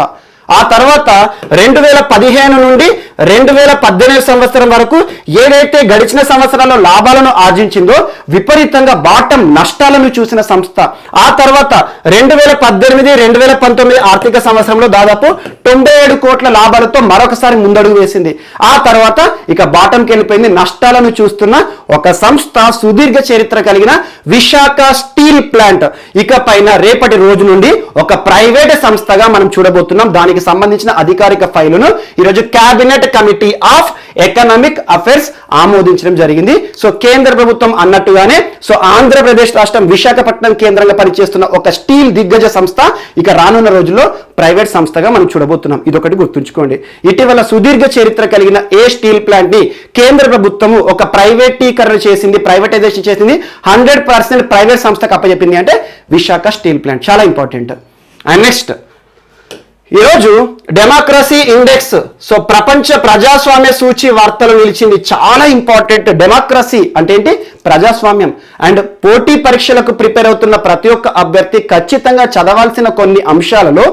ఆ తర్వాత 2015 నుండి 2018 సంవత్సరం వరకు ఏదైతే గడిచిన సంవత్సరాల్లో లాభాలను ఆర్జించిందో విపరీతంగా బాటం నష్టాలను చూసిన సంస్థ. ఆ తర్వాత 2018-2019 ఆర్థిక సంవత్సరంలో దాదాపు 97 కోట్ల లాభాలతో మరొకసారి ముందడుగు వేసింది. ఆ తర్వాత ఇక బాటంకి వెళ్ళిపోయింది, నష్టాలను చూస్తున్న ఒక సంస్థ, సుదీర్ఘ చరిత్ర కలిగిన విశాఖ స్టీల్ ప్లాంట్ ఇకపైన రేపటి రోజు నుండి ఒక ప్రైవేట్ సంస్థగా మనం చూడబోతున్నాం. దానికి సంబంధించిన అధికారిక ఫైలును ఈరోజు cabinet committee of economic affairs ఆమోదించడం జరిగింది. సో కేంద్ర ప్రభుత్వం అన్నట్టుగానే సో ఆంధ్రప్రదేశ్ రాష్ట్రం విశాఖపట్నం కేంద్రంగా పనిచేస్తున్న ఒక స్టీల్ దిగ్గజ సంస్థ ఇక రానున్న రోజుల్లో ప్రైవేట్ సంస్థగా మనం చూడబోతున్నాం. ఇదొకటి గుర్తుంచుకోండి. ఇటీవల సుదీర్ఘ చరిత్ర కలిగిన ఏ స్టీల్ ప్లాంట్ ని కేంద్ర ప్రభుత్వము ఒక ప్రైవేటీకరణ చేసింది, ప్రైవేటైజేషన్ చేసింది, 100% ప్రైవేట్ సంస్థకు అప్పచెప్పింది అంటే విశాఖ స్టీల్ ప్లాంట్. చాలా ఇంపార్టెంట్. అండ్ నెక్స్ట్ ఈరోజు డెమోక్రసీ ఇండెక్స్, సో ప్రపంచ ప్రజాస్వామ్య సూచి వార్తలు నిలిచింది. చాలా ఇంపార్టెంట్. డెమోక్రసీ అంటే ఏంటి? ప్రజాస్వామ్యం. అండ్ పోటీ పరీక్షలకు ప్రిపేర్ అవుతున్న ప్రతి ఒక్క అభ్యర్థి ఖచ్చితంగా చదవాల్సిన కొన్ని అంశాలలో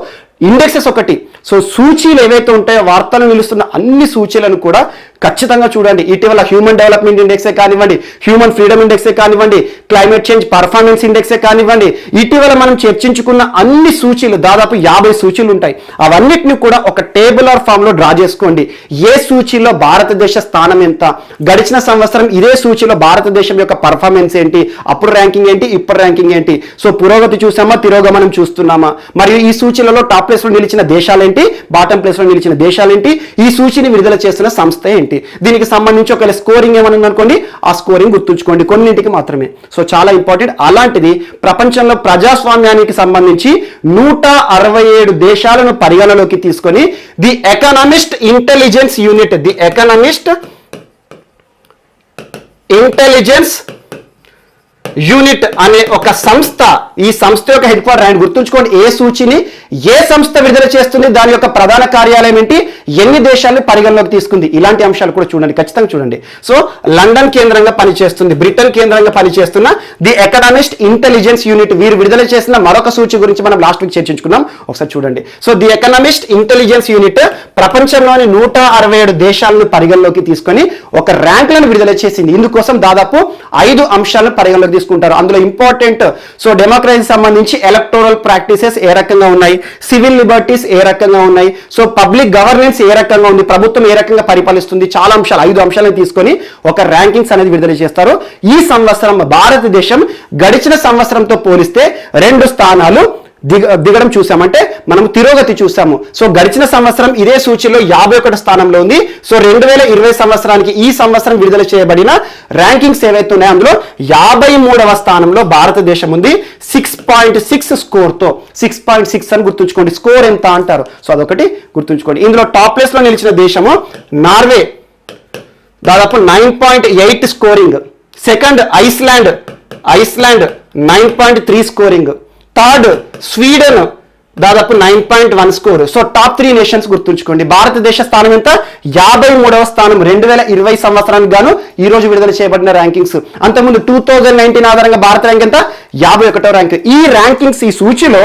ఇండెక్సెస్ ఒకటి. సో సూచీలు ఏవైతే ఉంటాయో, వార్తలు నిలుస్తున్న అన్ని సూచీలను కూడా ఖచ్చితంగా చూడండి. ఇటీవల హ్యూమన్ డెవలప్మెంట్ ఇండెక్సే కానివ్వండి, హ్యూమన్ ఫ్రీడమ్ ఇండెక్సే కానివ్వండి, క్లైమేట్ చేంజ్ పర్ఫార్మెన్స్ ఇండెక్సే కానివ్వండి, ఇటీవల మనం చర్చించుకున్న అన్ని సూచీలు దాదాపు 50 సూచీలు ఉంటాయి. అవన్నిటిని కూడా ఒక టేబులర్ ఫామ్ లో డ్రా చేసుకోండి. ఏ సూచీలో భారతదేశ స్థానం ఎంత, గడిచిన సంవత్సరం ఇదే సూచీలో భారతదేశం యొక్క పర్ఫార్మెన్స్ ఏంటి, అప్పుడు ర్యాంకింగ్ ఏంటి, ఇప్పుడు ర్యాంకింగ్ ఏంటి, సో పురోగతి చూసామా, తిరోగమనం చూస్తున్నామా, మరియు ఈ సూచీలలో టాప్ ప్లేస్ లో నిలిచిన దేశాలేంటి, బాటం ప్లేస్ లో నిలిచిన దేశాలేంటి, ఈ సూచీని విడుదల చేస్తున్న సంస్థ ఏంటి, దీనికి సంబంధించి ఒకవేళ స్కోరింగ్ ఏమైనా ఉందనుకోండి, ఆ స్కోరింగ్ గుర్తుంచుకోండి. కొన్నింటికి మాత్రమే. సో చాలా ఇంపార్టెంట్. అలాంటిది ప్రపంచంలో ప్రజాస్వామ్యానికి సంబంధించి 167 దేశాలను పరిగణలోకి తీసుకొని ది ఎకనామిస్ట్ ఇంటెలిజెన్స్ యూనిట్ అనే ఒక సంస్థ, ఈ సంస్థ యొక్క హెడ్ క్వార్టర్ అండ్ గుర్తుంచుకోండి, ఏ సూచిని ఏ సంస్థ విడుదల చేస్తుంది, దాని యొక్క ప్రధాన కార్యాలయం ఏంటి, ఎన్ని దేశాలను పరిగణలోకి తీసుకుంది, ఇలాంటి అంశాలు కూడా చూడండి, ఖచ్చితంగా చూడండి. సో లండన్ కేంద్రంగా పనిచేస్తుంది, బ్రిటన్ కేంద్రంగా పనిచేస్తున్న ది ఎకనామిస్ట్ ఇంటెలిజెన్స్ యూనిట్, వీరు విడుదల చేసిన మరొక సూచి గురించి మనం లాస్ట్ వీక్ చర్చించుకున్నాం, ఒకసారి చూడండి. So the economist intelligence unit ప్రపంచంలోని 167 దేశాలను పరిగణలోకి తీసుకొని ఒక ర్యాంకులను విడుదల చేసింది. ఇందుకోసం దాదాపు 5 అంశాలను పరిగణలోకి తీసుకుంటారు. అందులో ఇంపార్టెంట్, సో డెమోక్రసీ సంబంధించి ఎలక్టోరల్ ప్రాక్టీసెస్ ఏ రకంగా ఉన్నాయి, సివిల్ లిబర్టీస్ ఏ రకంగా ఉన్నాయి, సో పబ్లిక్ గవర్నెన్స్ ఏ రకంగా ఉంది, ప్రభుత్వం ఏ రకంగా పరిపాలిస్తుంది, చాలా అంశాలు 5 అంశాలను తీసుకొని ఒక ర్యాంకింగ్స్ అనేది విడుదల చేస్తారు. ఈ సంవత్సరం భారతదేశం గడిచిన సంవత్సరంతో పోలిస్తే 2 స్థానాలు దిగడం చూసామంటే మనం తిరోగతి చూసాము. సో గడిచిన సంవత్సరం ఇదే సూచీలో 51 స్థానంలో ఉంది. సో 2020 సంవత్సరానికి ఈ సంవత్సరం విడుదల చేయబడిన ర్యాంకింగ్స్ ఏవైతే ఉన్నాయో అందులో 53వ స్థానంలో భారతదేశం ఉంది. 6 6.6 స్కోర్తో 6.6 అని గుర్తుంచుకోండి. స్కోర్ ఎంత అంటారు, సో అదొకటి గుర్తుంచుకోండి. ఇందులో టాప్ ప్లేస్లో నిలిచిన దేశము నార్వే, దాదాపు 9.8 scoring. Second Iceland 9.3 scoring. Third Sweden, దాదాపు 9.1 స్కోర్. సో టాప్ 3 నేషన్స్ గుర్తుంచుకోండి. భారతదేశ స్థానం ఎంత? 53వ స్థానం 2020 సంవత్సరానికి గాను ఈ రోజు విడుదల చేయబడిన ర్యాంకింగ్స్. అంతకుముందు 2019 ఆధారంగా భారత ర్యాంక్ ఎంత? 51వ ర్యాంక్. ఈ ర్యాంకింగ్స్, ఈ సూచిలో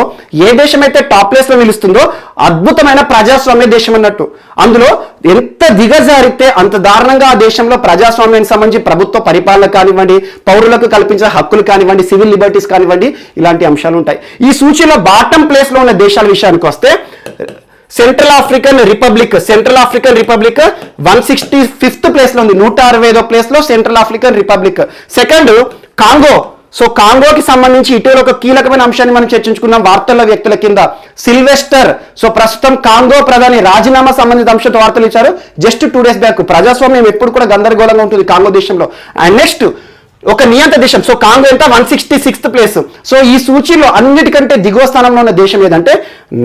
ఏ దేశం అయితే టాప్ ప్లేస్ లో నిలుస్తుందో అద్భుతమైన ప్రజాస్వామ్య దేశం అన్నట్టు. అందులో ఎంత దిగజారితే అంత దారుణంగా ఆ దేశంలో ప్రజాస్వామ్యానికి సంబంధించి ప్రభుత్వ పరిపాలన కానివ్వండి, పౌరులకు కల్పించిన హక్కులు కానివ్వండి, సివిల్ లిబర్టీస్ కానివ్వండి, ఇలాంటి అంశాలు ఉంటాయి. ఈ సూచీలో బాటం ప్లేస్ లో ఉన్న దేశాల విషయానికి వస్తే central African republic 165th place లో ఉంది. 165వ ప్లేస్ లో Central African Republic. Second Congo. సో కాంగోకి సంబంధించి ఇటీవల ఒక కీలకమైన అంశాన్ని మనం చర్చించుకున్నాం వార్తల్లో వ్యక్తుల కింద. సిల్వెస్టర్. సో ప్రస్తుతం కాంగో ప్రధాని రాజీనామా సంబంధిత అంశంతో వార్తలు ఇచ్చారు జస్ట్ 2 days బ్యాక్. ప్రజాస్వామ్యం ఎప్పుడు కూడా గందరగోళంగా ఉంటుంది కాంగో దేశంలో. అండ్ నెక్స్ట్ ఒక నియంత దేశం. సో కాంగో ఎంత? 166th place. సో ఈ సూచీలో అన్నిటికంటే దిగువ స్థానంలో ఉన్న దేశం ఏదంటే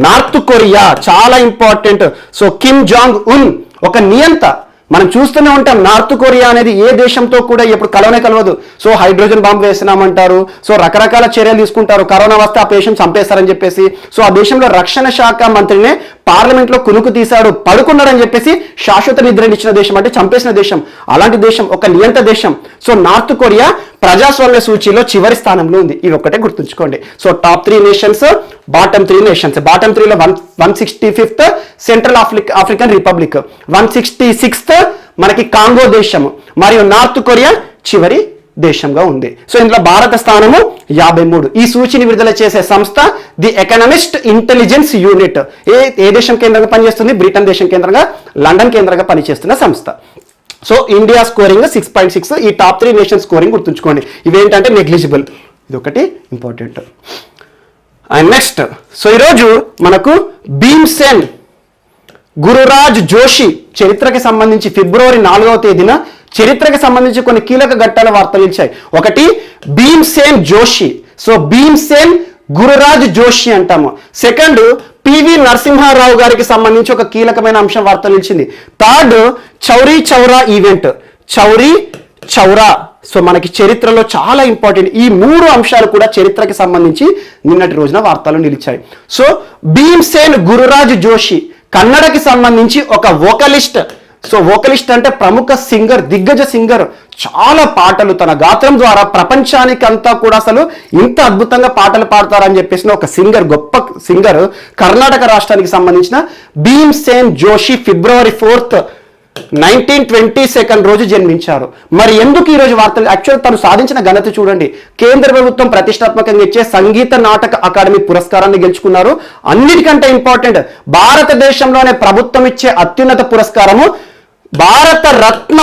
నార్త్ కొరియా. చాలా important. So Kim Jong Un ఒక నియంత. మనం చూస్తూనే ఉంటాం నార్త్ కొరియా అనేది ఏ దేశంతో కూడా ఎప్పుడు కలవదు. సో హైడ్రోజన్ బాంబు వేసినామంటారు, సో రకరకాల చర్యలు తీసుకుంటారు, కరోనా వస్తే ఆ పేషెంట్ చంపేస్తారని చెప్పేసి. సో ఆ దేశంలో రక్షణ శాఖ మంత్రినే పార్లమెంట్ లో కునుకు తీశాడు, పడుకున్నాడని చెప్పేసి శాశ్వత నిద్రనిచ్చిన దేశం, అంటే చంపేసిన దేశం. అలాంటి దేశం, ఒక నియంత దేశం. సో నార్త్ కొరియా ప్రజాస్వామ్య సూచీలో చివరి స్థానంలో ఉంది. ఇవి ఒక్కటే గుర్తుంచుకోండి. So top 3 nations, bottom 3 nations. Bottom 3లో 165th Central African Republic, 166th మనకి కాంగో దేశం, మరియు నార్త్ కొరియా చివరి దేశంగా ఉంది. సో ఇందులో భారత స్థానము 53. ఈ సూచిని విడుదల చేసే సంస్థ ది ఎకనామిస్ట్ ఇంటెలిజెన్స్ యూనిట్. ఏ దేశం కేంద్రంగా పనిచేస్తుంది? బ్రిటన్ దేశం కేంద్రంగా, లండన్ కేంద్రంగా పనిచేస్తున్న సంస్థ. So India scoring 6.6. ఈ టాప్ 3 నేషన్ స్కోరింగ్ గుర్తుంచుకోండి. ఇవేంటంటే నెగ్లిజిబుల్, ఇది ఒకటి ఇంపార్టెంట్. అండ్ నెక్స్ట్, సో ఈరోజు మనకు భీమ్సేన్ గురురాజ్ జోషి చరిత్రకి సంబంధించి ఫిబ్రవరి 4వ తేదీన చరిత్రకి సంబంధించి కొన్ని కీలక ఘట్టాల వార్తలు ఇచ్చాయి. ఒకటి భీమ్సేన్ జోషి. సో భీమ్సేన్ గురురాజ్ జోషి అంటాము. సెకండ్ పివి నరసింహారావు గారికి సంబంధించి ఒక కీలకమైన అంశం వార్తలు ఇచ్చింది. Third Chauri Chaura event, Chauri Chaura. So మనకి చరిత్రలో చాలా ఇంపార్టెంట్. ఈ 3 అంశాలు కూడా చరిత్రకి సంబంధించి నిన్నటి రోజున వార్తలు నిలిచాయి. సో భీమ్సేన్ గురురాజ్ జోషి కన్నడకి సంబంధించి ఒక వోకలిస్ట్. సో వోకలిస్ట్ అంటే ప్రముఖ సింగర్, దిగ్గజ సింగర్. చాలా పాటలు తన గాత్రం ద్వారా ప్రపంచానికి అంతా కూడా అసలు ఇంత అద్భుతంగా పాటలు పాడతారని చెప్పేసి ఒక సింగర్, గొప్ప సింగర్, కర్ణాటక రాష్ట్రానికి సంబంధించిన భీమ్సేన్ జోషి ఫిబ్రవరి 4th 1922 రోజు జన్మించారు. మరి ఎందుకు ఈ రోజు వార్తలు? యాక్చువల్ తను సాధించిన ఘనత చూడండి. కేంద్ర ప్రభుత్వం ప్రతిష్టాత్మకంగా ఇచ్చే సంగీత నాటక అకాడమీ పురస్కారాన్ని గెలుచుకున్నారు. అన్నిటికంటే ఇంపార్టెంట్, భారతదేశంలోనే ప్రభుత్వం ఇచ్చే అత్యున్నత పురస్కారము భారత రత్న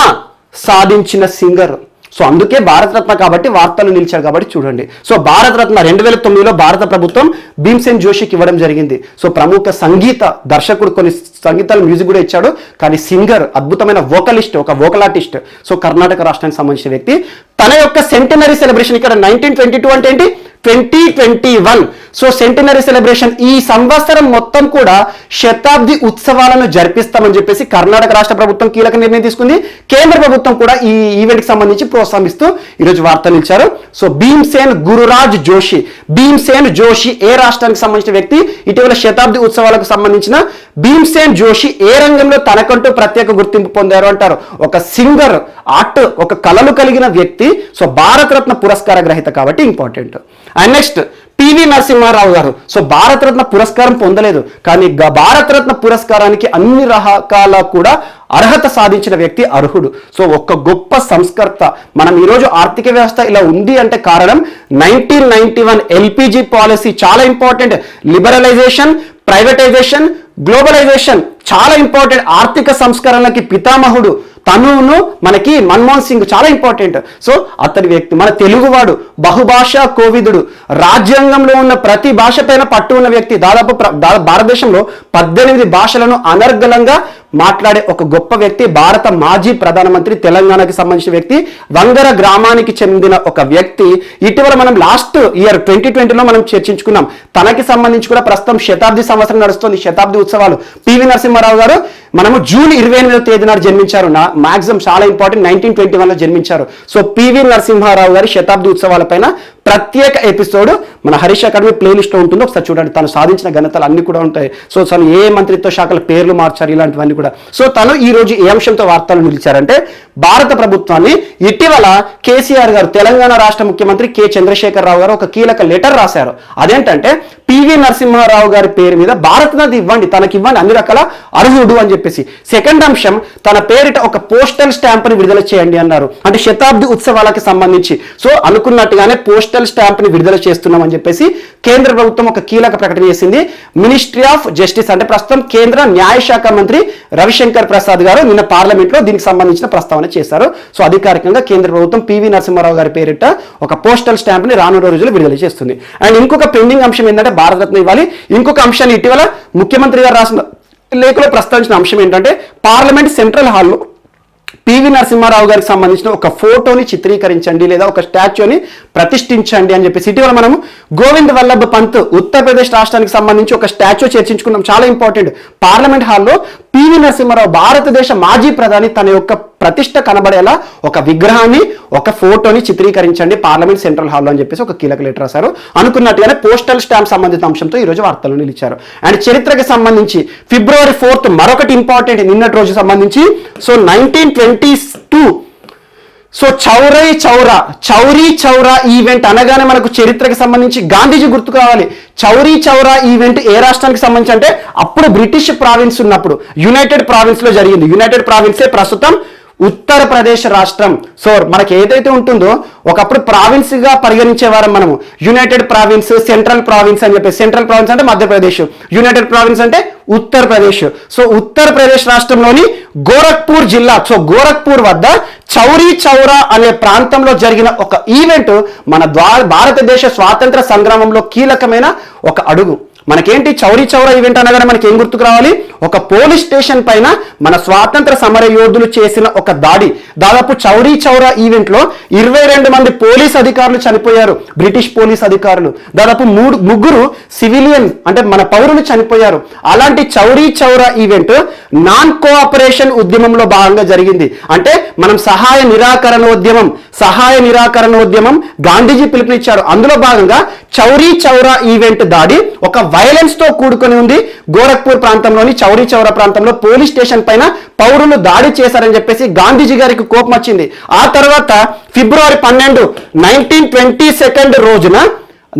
సాధించిన సింగర్. సో అందుకే భారతరత్న కాబట్టి వార్తలు నిలిచారు కాబట్టి చూడండి. సో భారతరత్న 2009లో భారత ప్రభుత్వం భీమ్సేన్ జోషికి ఇవ్వడం జరిగింది. సో ప్రముఖ సంగీత దర్శకుడు, కొన్ని సంగీతాలు మ్యూజిక్ కూడా ఇచ్చాడు, కానీ సింగర్, అద్భుతమైన వోకలిస్ట్, ఒక వోకల్ ఆర్టిస్ట్. సో కర్ణాటక రాష్ట్రానికి సంబంధించిన వ్యక్తి. తన యొక్క సెంటినరీ సెలబ్రేషన్, ఇక్కడ 1922 అంటే ఏంటి? 2021. సో సెంటినరీ సెలబ్రేషన్, ఈ సంవత్సరం మొత్తం కూడా శతాబ్ది ఉత్సవాలను జరిపిస్తామని చెప్పేసి కర్ణాటక రాష్ట్ర ప్రభుత్వం కీలక నిర్ణయం తీసుకుంది. కేంద్ర ప్రభుత్వం కూడా ఈ ఈవెంట్కి సంబంధించి ప్రోత్సహిస్తూ ఈరోజు వార్తలు ఇచ్చారు. సో భీమ్సేన్ గురురాజ్ జోషి. భీమ్సేన్ జోషి ఏ రాష్ట్రానికి సంబంధించిన వ్యక్తి? ఇటీవల శతాబ్ది ఉత్సవాలకు సంబంధించిన భీమ్సేన్ జోషి ఏ రంగంలో తనకంటూ ప్రత్యేక గుర్తింపు పొందారు అంటారు? ఒక సింగర్, ఆర్ట్, ఒక కళలు కలిగిన వ్యక్తి. సో భారతరత్న పురస్కార గ్రహీత కాబట్టి important. And next PV Narasimha Rao garu. So Bharat Ratna పురస్కారం పొందలేదు, కానీ భారతరత్న పురస్కారానికి అన్ని రకాల కూడా అర్హత సాధించిన వ్యక్తి అర్హుడు. సో ఒక గొప్ప సంస్కర్త. మనం ఈరోజు ఆర్థిక వ్యవస్థ ఇలా ఉంది అంటే కారణం 1991 ఎల్పిజి పాలసీ. చాలా ఇంపార్టెంట్. లిబరలైజేషన్, ప్రైవేటైజేషన్, గ్లోబలైజేషన్ చాలా ఇంపార్టెంట్. ఆర్థిక సంస్కరణలకి పితామహుడు తనును మనకి మన్మోహన్ సింగ్, చాలా ఇంపార్టెంట్. సో అతని వ్యక్తి, మన తెలుగువాడు, బహుభాషా కోవిదుడు, రాజ్యాంగంలో ఉన్న ప్రతి భాష పైన పట్టు ఉన్న వ్యక్తి. దాదాపు భారతదేశంలో 18 భాషలను అనర్గళంగా మాట్లాడే ఒక గొప్ప వ్యక్తి, భారత మాజీ ప్రధానమంత్రి, తెలంగాణకి సంబంధించిన వ్యక్తి, వంగర గ్రామానికి చెందిన ఒక వ్యక్తి. ఇటీవల మనం లాస్ట్ ఇయర్ 2020లో మనం చర్చించుకున్నాం. తనకి సంబంధించి కూడా ప్రస్తుతం శతాబ్ది సంవత్సరం నడుస్తుంది, శతాబ్ది ఉత్సవాలు. పివి నరసింహారావు గారు మనము జూన్ 28వ తేదీ నాడు జన్మించారు. మాక్సిమం చాలా ఇంపార్టెంట్, 1921లో జన్మించారు. సో పివి నరసింహారావు గారి శతాబ్ది ఉత్సవాల పైన ప్రత్యేక ఎపిసోడ్ మన హరీష్ అకాడమీ ప్లేలిస్ట్ లో ఉంటుంది, ఒకసారి చూడండి. తను సాధించిన ఘనతలు అన్ని కూడా ఉంటాయి. సో తను ఏ మంత్రిత్వ శాఖల పేర్లు మార్చారు, ఇలాంటివన్నీ కూడా. సో తను ఈ రోజు ఏ అంశంతో వార్తలు నిలిచారంటే, భారత ప్రభుత్వాన్ని ఇటీవల కేసీఆర్ గారు, తెలంగాణ రాష్ట్ర ముఖ్యమంత్రి కె చంద్రశేఖర్ రావు గారు ఒక కీలక లెటర్ రాశారు. అదేంటంటే పివి నరసింహారావు గారి పేరు మీద భారత్ నది ఇవ్వండి, తనకి ఇవ్వండి, అన్ని రకాల అర్హుడు అని చెప్పేసి. సెకండ్ అంశం, తన పేరిట ఒక పోస్టల్ స్టాంప్ ని విడుదల చేయండి అన్నారు. అంటే శతాబ్ది ఉత్సవాలకి సంబంధించి. సో అనుకున్నట్టుగానే పోస్టల్ స్టాంప్ ని విడుదల చేస్తున్నామని చెప్పేసి కేంద్ర ప్రభుత్వం ఒక కీలక ప్రకటన చేసింది. మినిస్ట్రీ ఆఫ్ జస్టిస్ అంటే ప్రస్తుతం కేంద్ర న్యాయశాఖ మంత్రి రవిశంకర్ ప్రసాద్ గారు నిన్న పార్లమెంట్ లో దీనికి సంబంధించిన ప్రస్తావన చేశారు. సో అధికారికంగా కేంద్ర ప్రభుత్వం పివి నరసింహారావు గారి పేరిట ఒక పోస్టల్ స్టాంప్ ని రానున్న రోజులు విడుదల చేస్తుంది. అండ్ ఇంకొక పెండింగ్ అంశం ఏంటంటే భారతరత్న ఇవ్వాలి. ఇంకొక అంశాన్ని ఇటీవల ముఖ్యమంత్రి గారు రాసిన లేఖలో ప్రస్తావించిన అంశం ఏంటంటే, పార్లమెంట్ సెంట్రల్ హాల్లో పివి నరసింహారావు గారికి సంబంధించిన ఒక ఫోటోని చిత్రీకరించండి లేదా ఒక స్టాచ్యూని ప్రతిష్ఠించండి అని చెప్పేసి. ఇటీవల మనము గోవింద్ వల్లభ్ పంత్ ఉత్తరప్రదేశ్ రాష్ట్రానికి సంబంధించి ఒక స్టాచ్యూ చర్చించుకున్నాం, చాలా ఇంపార్టెంట్. పార్లమెంట్ హాల్లో పివి నరసింహారావు భారతదేశ మాజీ ప్రధాని తన యొక్క ప్రతిష్ట కనబడేలా ఒక విగ్రహాన్ని, ఒక ఫోటోని చిత్రీకరించండి పార్లమెంట్ సెంట్రల్ హాల్లో అని చెప్పేసి ఒక కీలక లెటర్ రాశారు. అనుకున్నట్టుగానే పోస్టల్ స్టాంప్ సంబంధిత అంశంతో ఈ రోజు వార్తలు నిలిచారు. అండ్ చరిత్రకి సంబంధించి ఫిబ్రవరి 4 మరొకటి ఇంపార్టెంట్ నిన్నటి రోజు సంబంధించి. So 1922 so Chauri Chaura event అనగానే మనకు చరిత్రకి సంబంధించి గాంధీజీ గుర్తుకు రావాలి. చౌరీ చౌరా ఈవెంట్ ఏ రాష్ట్రానికి సంబంధించి అంటే అప్పుడు బ్రిటిష్ ప్రావిన్స్ ఉన్నప్పుడు యునైటెడ్ ప్రావిన్స్ లో జరిగింది. యునైటెడ్ ప్రావిన్సే ప్రస్తుతం ఉత్తరప్రదేశ్ రాష్ట్రం. సో మనకి ఏదైతే ఉంటుందో ఒకప్పుడు ప్రావిన్స్ గా పరిగణించేవారం మనము. యునైటెడ్ ప్రావిన్స్, సెంట్రల్ ప్రావిన్స్ అని చెప్పేసి. సెంట్రల్ ప్రావిన్స్ అంటే మధ్యప్రదేశ్, యునైటెడ్ ప్రావిన్స్ అంటే ఉత్తరప్రదేశ్. సో ఉత్తరప్రదేశ్ రాష్ట్రంలోని గోరఖ్పూర్ జిల్లా, సో గోరఖ్పూర్ వద్ద చౌరీ చౌరా అనే ప్రాంతంలో జరిగిన ఒక ఈవెంట్ మన భారతదేశ స్వాతంత్ర సంగ్రామంలో కీలకమైన ఒక అడుగు. మనకేంటి చౌరీ చౌరా ఈవెంట్ అనగానే మనకి ఏం గుర్తుకు రావాలి? ఒక పోలీస్ స్టేషన్ పైన మన స్వాతంత్ర సమర యోధులు చేసిన ఒక దాడి. దాదాపు చౌరీ చౌరా ఈవెంట్ లో 22 మంది పోలీస్ అధికారులు చనిపోయారు, బ్రిటిష్ పోలీస్ అధికారులు. దాదాపు ముగ్గురు సివిలియన్ అంటే మన పౌరులు చనిపోయారు. అలాంటి Chauri Chaura event non cooperation ఉద్యమంలో భాగంగా జరిగింది. అంటే మనం సహాయ నిరాకరణోద్యమం గాంధీజీ పిలుపునిచ్చారు. అందులో భాగంగా చౌరీ చౌరా ఈవెంట్ దాడి ఒక వైలెన్స్ తో కూడుకొని ఉంది. గోరఖ్పూర్ ప్రాంతంలోని చౌరీ చౌరా ప్రాంతంలో పోలీస్ స్టేషన్ పైన పౌరులు దాడి చేశారని చెప్పేసి గాంధీజీ గారికి కోపం వచ్చింది. ఆ తర్వాత ఫిబ్రవరి 12, 1922 రోజున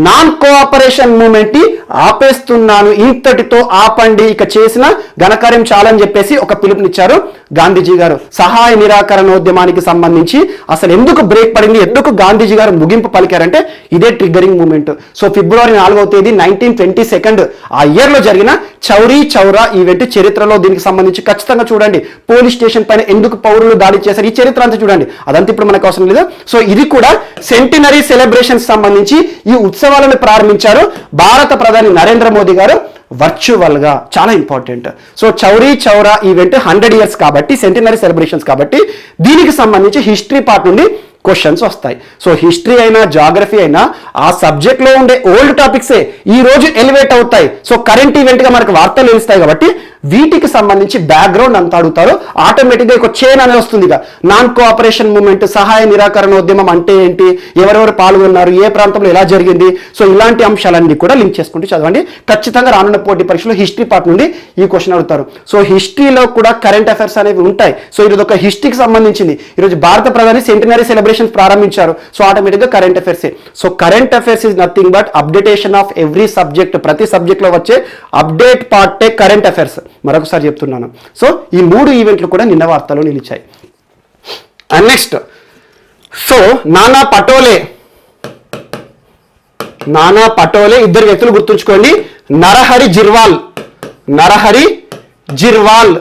నాన్ కోఆపరేషన్ మూవ్మెంట్ ని ఆపేస్తున్నాను, ఇంతటితో ఆపండి, ఇక చేసిన ఘనకార్యం చాలని చెప్పేసి ఒక పిలుపునిచ్చారు గాంధీజీ గారు. సహాయ నిరాకరణోద్యమానికి సంబంధించి అసలు ఎందుకు బ్రేక్ పడింది, ఎందుకు గాంధీజీ గారు ముగింపు పలికారంటే ఇదే ట్రిగ్గరింగ్ మూమెంట్. సో ఫిబ్రవరి 4వ తేదీ 1922 ఆ ఇయర్ లో జరిగిన చౌరీ చౌరా ఈవెంట్ చరిత్రలో దీనికి సంబంధించి ఖచ్చితంగా చూడండి. పోలీస్ స్టేషన్ పైన ఎందుకు పౌరులు దాడి చేశారు, ఈ చరిత్ర అంతా చూడండి. అదంతా ఇప్పుడు మనకు అవసరం లేదు. సో ఇది కూడా సెంటినరీ సెలబ్రేషన్స్ సంబంధించి ఈ ఉత్సవాలను ప్రారంభించారు భారత ప్రధాని నరేంద్ర మోదీ గారు వర్చువల్ గా. చాలా important. So Chauri Chaura event 100 years కాబట్టి, సెంటినరీ సెలబ్రేషన్స్ కాబట్టి దీనికి సంబంధించి హిస్టరీ పార్ట్ నుండి క్వశ్చన్స్ వస్తాయి. సో హిస్టరీ అయినా జాగ్రఫీ అయినా ఆ సబ్జెక్ట్ లో ఉండే ఓల్డ్ టాపిక్సే ఈ రోజు ఎలివేట్ అవుతాయి. సో కరెంట్ ఈవెంట్ గా మనకు వార్తలు తెలుస్తాయి కాబట్టి వీటికి సంబంధించి బ్యాక్గ్రౌండ్ అంతా అడుగుతారు. ఆటోమేటిక్ గా ఒక చైన్ అనేది వస్తుంది. ఇక నాన్ కోఆపరేషన్ మూవ్మెంట్, సహాయ నిరాకరణోద్యమం అంటే ఏంటి, ఎవరెవరు పాల్గొన్నారు, ఏ ప్రాంతంలో ఎలా జరిగింది, సో ఇలాంటి అంశాలన్నీ కూడా లింక్ చేసుకుంటూ చదవండి. ఖచ్చితంగా రానున్న పోటీ పరీక్షలో హిస్టరీ పార్ట్ నుండి ఈ క్వశ్చన్ అడుగుతారు. సో హిస్టరీలో కూడా కరెంట్ అఫైర్స్ అనేవి ఉంటాయి. సో ఇది ఒక హిస్టరీకి సంబంధించింది. ఈరోజు భారత ప్రధాని సెంటినరీ సెలబ్రేషన్ ప్రారంభించారు. సో ఆటోమేటిక్ గా current affairs. So current affairs is nothing but updation of every subject. ప్రతి సబ్జెక్ట్ లో వచ్చే అప్డేట్ పార్టే కరెంట్ అఫైర్స్. మరొకసారి చెప్తున్నాను. సో ఈ 3 ఈవెంట్లు కూడా నిన్న వార్తలో నిలిచాయి. అండ్ నెక్స్ట్, సో నానా పటోలే ఇద్దరు వ్యక్తులు గుర్తుంచుకోండి. నరహరి జిర్వాల్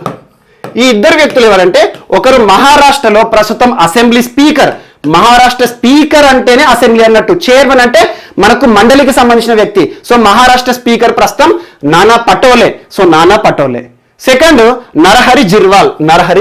ఈ ఇద్దరు వ్యక్తులు ఎవరంటే, ఒకరు మహారాష్ట్రలో ప్రస్తుతం అసెంబ్లీ స్పీకర్. మహారాష్ట్ర స్పీకర్ అంటేనే అసెంబ్లీ అన్నట్టు. చైర్మన్ అంటే మనకు మండలికి సంబంధించిన వ్యక్తి. సో మహారాష్ట్ర స్పీకర్ ప్రస్తుతం నానా పటోలే. సో నానా పటోలే సెకండ్ నరహరి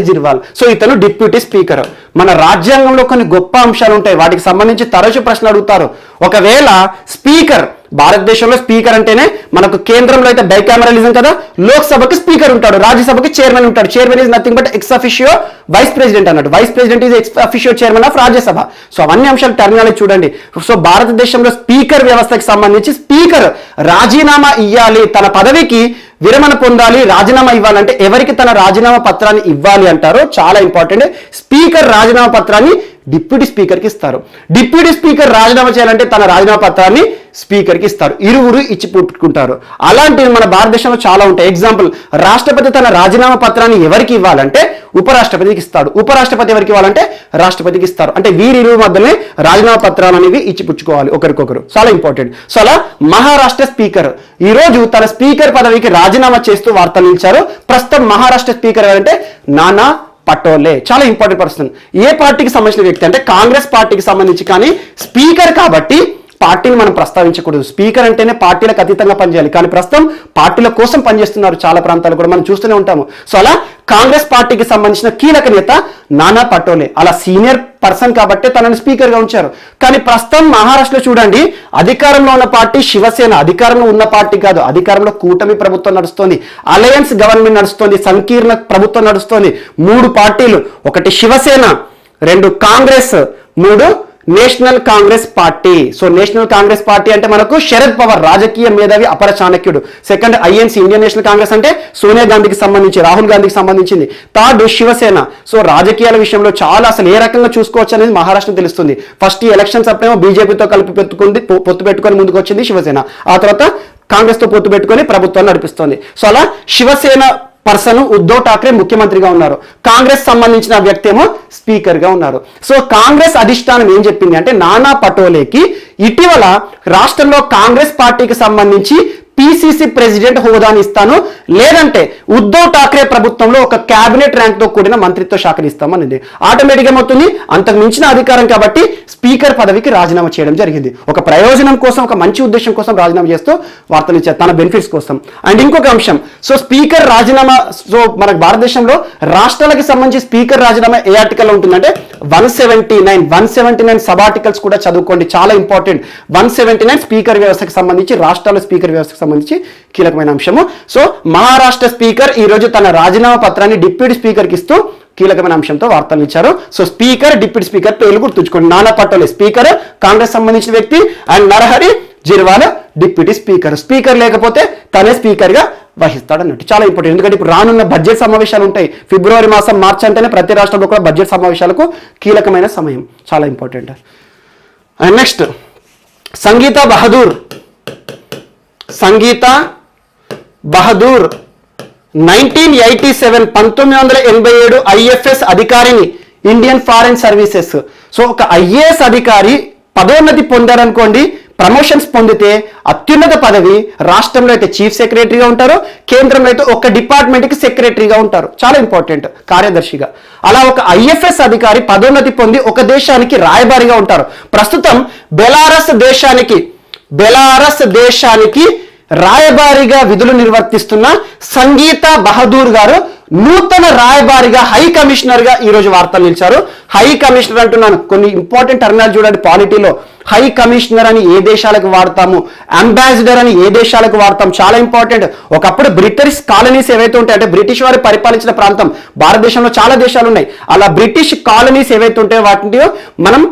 జిర్వాల్. సో ఇతను డిప్యూటీ స్పీకర్. మన రాజ్యాంగంలో కొన్ని గొప్ప అంశాలు ఉంటాయి, వాటికి సంబంధించి తరచు ప్రశ్నలు అడుగుతారు. ఒకవేళ స్పీకర్, భారతదేశంలో స్పీకర్ అంటేనే మనకు కేంద్రంలో అయితే బైకామరలిజం కదా, లోక్సభకి స్పీకర్ ఉంటాడు, రాజ్యసభకి చైర్మన్ ఉంటాడు. Chairman is nothing but ex officio vice president అన్నట్టు. Vice president is ex officio chairman of Rajya Sabha. So అవన్నీ అంశాలు టర్మినాలజీ చూడండి. సో భారతదేశంలో స్పీకర్ వ్యవస్థకి సంబంధించి స్పీకర్ రాజీనామా ఇవ్వాలి, తన పదవికి విరమణ పొందాలి, రాజీనామా ఇవ్వాలంటే ఎవరికి తన రాజీనామా పత్రాన్ని ఇవ్వాలి అంటారో చాలా ఇంపార్టెంట్. స్పీకర్ రాజీనామా పత్రాన్ని డిప్యూటీ స్పీకర్కి ఇస్తారు. డిప్యూటీ స్పీకర్ రాజీనామా చేయాలంటే తన రాజీనామా పత్రాన్ని స్పీకర్కి ఇస్తారు. ఇరువురు ఇచ్చి పుట్టుకుంటారు. అలాంటివి మన భారతదేశంలో చాలా ఉంటాయి. ఎగ్జాంపుల్, రాష్ట్రపతి తన రాజీనామా పత్రాన్ని ఎవరికి ఇవ్వాలంటే ఉపరాష్ట్రపతికి ఇస్తాడు. ఉపరాష్ట్రపతి ఎవరికి ఇవ్వాలంటే రాష్ట్రపతికి ఇస్తారు. అంటే వీరిరువురి మధ్యనే రాజీనామా పత్రాలు అనేవి ఇచ్చి పుచ్చుకోవాలి ఒకరికొకరు. చాలా ఇంపార్టెంట్. సో అలా మహారాష్ట్ర స్పీకర్ ఈ రోజు తన స్పీకర్ పదవికి రాజీనామా చేస్తూ వార్తలు నిలిచారు. ప్రస్తుతం మహారాష్ట్ర స్పీకర్ ఎవరంటే నానా పటోలే. చాలా ఇంపార్టెంట్ పర్సన్. ఏ పార్టీకి సంబంధించిన వ్యక్తి అంటే కాంగ్రెస్ పార్టీకి సంబంధించి. కానీ స్పీకర్ కాబట్టి పార్టీని మనం ప్రస్తావించకూడదు. స్పీకర్ అంటేనే పార్టీలకు అతీతంగా పనిచేయాలి. కానీ ప్రస్తుతం పార్టీల కోసం పనిచేస్తున్నారు చాలా ప్రాంతాలు కూడా మనం చూస్తూనే ఉంటాము. సో అలా కాంగ్రెస్ పార్టీకి సంబంధించిన కీలక నేత నానా పటోలే. అలా సీనియర్ పర్సన్ కాబట్టి తనని స్పీకర్గా ఉంచారు. కానీ ప్రస్తుతం మహారాష్ట్రలో చూడండి, అధికారంలో ఉన్న పార్టీ శివసేన. అధికారంలో ఉన్న పార్టీ కాదు, అధికారంలో కూటమి ప్రభుత్వం నడుస్తోంది, అలయన్స్ గవర్నమెంట్ నడుస్తోంది, సంకీర్ణ ప్రభుత్వం నడుస్తోంది. 3 పార్టీలు, ఒకటి శివసేన, 2 Congress, 3 National Congress party. So National Congress party అంటే మనకు శరద్ పవార్, రాజకీయ మేధావి, అపర చాణక్యుడు. Second INC, Indian National Congress అంటే సోనియా గాంధీకి సంబంధించి, రాహుల్ గాంధీకి సంబంధించింది. థర్డ్ శివసేన. సో రాజకీయాల విషయంలో చాలా అసలు ఏ రకంగా చూసుకోవచ్చు అనేది మహారాష్ట్ర తెలుస్తుంది. ఫస్ట్ ఈ ఎలక్షన్స్ అప్పుడేమో బీజేపీతో కలిపి పొత్తు పెట్టుకొని ముందుకు వచ్చింది శివసేన. ఆ తర్వాత కాంగ్రెస్ తో పొత్తు పెట్టుకొని ప్రభుత్వాన్ని నడిపిస్తోంది. సో అలా శివసేన పర్సన్ ఉద్ధవ్ ఠాక్రే ముఖ్యమంత్రిగా ఉన్నారు. కాంగ్రెస్ సంబంధించిన వ్యక్తి ఏమో స్పీకర్ గా ఉన్నారు. సో కాంగ్రెస్ అధిష్టానం ఏం చెప్పింది అంటే నానా పటోలేకి ఇటీవల రాష్ట్రంలో కాంగ్రెస్ పార్టీకి సంబంధించి పిసిసి ప్రెసిడెంట్ హోదాని ఇస్తాను, లేదంటే ఉద్ధవ్ ఠాక్రే ప్రభుత్వంలో ఒక క్యాబినెట్ ర్యాంక్ తో కూడిన మంత్రిత్వ శాఖను ఇస్తామని. ఆటోమేటిక్ ఏమవుతుంది, అంతకు మించిన అధికారం కాబట్టి స్పీకర్ పదవికి రాజీనామా చేయడం జరిగింది. ఒక ప్రయోజనం కోసం, ఒక మంచి ఉద్దేశం కోసం రాజీనామా చేస్తూ వార్తలు ఇచ్చారు, తన బెనిఫిట్స్ కోసం. అండ్ ఇంకొక అంశం, సో స్పీకర్ రాజీనామా, సో మనకు భారతదేశంలో రాష్ట్రాలకు సంబంధించి స్పీకర్ రాజీనామా ఏ ఆర్టికల్ ఉంటుందంటే 179 సబ్ ఆర్టికల్స్ కూడా చదువుకోండి, చాలా ఇంపార్టెంట్. 179 స్పీకర్ వ్యవస్థకు సంబంధించి, రాష్ట్రాల స్పీకర్ వ్యవస్థకు సంబంధించి కీలకమైన అంశము. సో మహారాష్ట్ర స్పీకర్ ఈ రోజు తన రాజీనామా పత్రాన్ని డిప్యూటీ స్పీకర్ కి ఇస్తూ కీలకమైన అంశంతో వార్తలు ఇచ్చారు. సో స్పీకర్, డిప్యూటీ స్పీకర్ పేర్లు గుర్తుంచుకోండి. నానా పటోలే స్పీకర్, కాంగ్రెస్ సంబంధించిన వ్యక్తి, and Narahari Zirwal deputy speaker. Speaker లేకపోతే తనే స్పీకర్ గా వహిస్తాడు అన్నట్టు. చాలా ఇంపార్టెంట్. ఎందుకంటే ఇప్పుడు రానున్న బడ్జెట్ సమావేశాలు ఉంటాయి. ఫిబ్రవరి మాసం, మార్చి అంటేనే ప్రతి రాష్ట్రంలో కూడా బడ్జెట్ సమావేశాలకు కీలకమైన సమయం. చాలా important. And next Sangeeta Bahadur 1987 IFS అధికారిని, ఇండియన్ ఫారెన్ సర్వీసెస్. సో ఒక ఐఏఎస్ అధికారి పదోన్నతి పొందారనుకోండి, ప్రమోషన్స్ పొందితే అత్యున్నత పదవి రాష్ట్రంలో అయితే చీఫ్ సెక్రటరీగా ఉంటారు, కేంద్రంలో అయితే ఒక డిపార్ట్మెంట్కి సెక్రటరీగా ఉంటారు. చాలా ఇంపార్టెంట్, కార్యదర్శిగా. అలా ఒక ఐఎఫ్ఎస్ అధికారి పదోన్నతి పొంది ఒక దేశానికి రాయబారిగా ఉంటారు. ప్రస్తుతం బెలారస్ దేశానికి రాయబారిగా విధులు నిర్వర్తిస్తున్న సంగీతా బహదూర్ గారు నూతన రాయబారిగా, హై కమిషనర్ గా ఈ రోజు వార్తలు నిలిచారు. హై కమిషనర్ అంటున్నాను, కొన్ని ఇంపార్టెంట్ టర్మినాలు చూడండి పాలిటీలో. హై కమిషనర్ అని ఏ దేశాలకు వాడతాము, అంబాసిడర్ అని ఏ దేశాలకు వాడతాం, చాలా ఇంపార్టెంట్. ఒకప్పుడు బ్రిటిష్ కాలనీస్ ఏవైతే ఉంటాయి, అంటే బ్రిటిష్ వారు పరిపాలించిన ప్రాంతం, భారతదేశంలో చాలా దేశాలు ఉన్నాయి. అలా బ్రిటిష్ కాలనీస్ ఏవైతే ఉంటాయో వాటిని మనం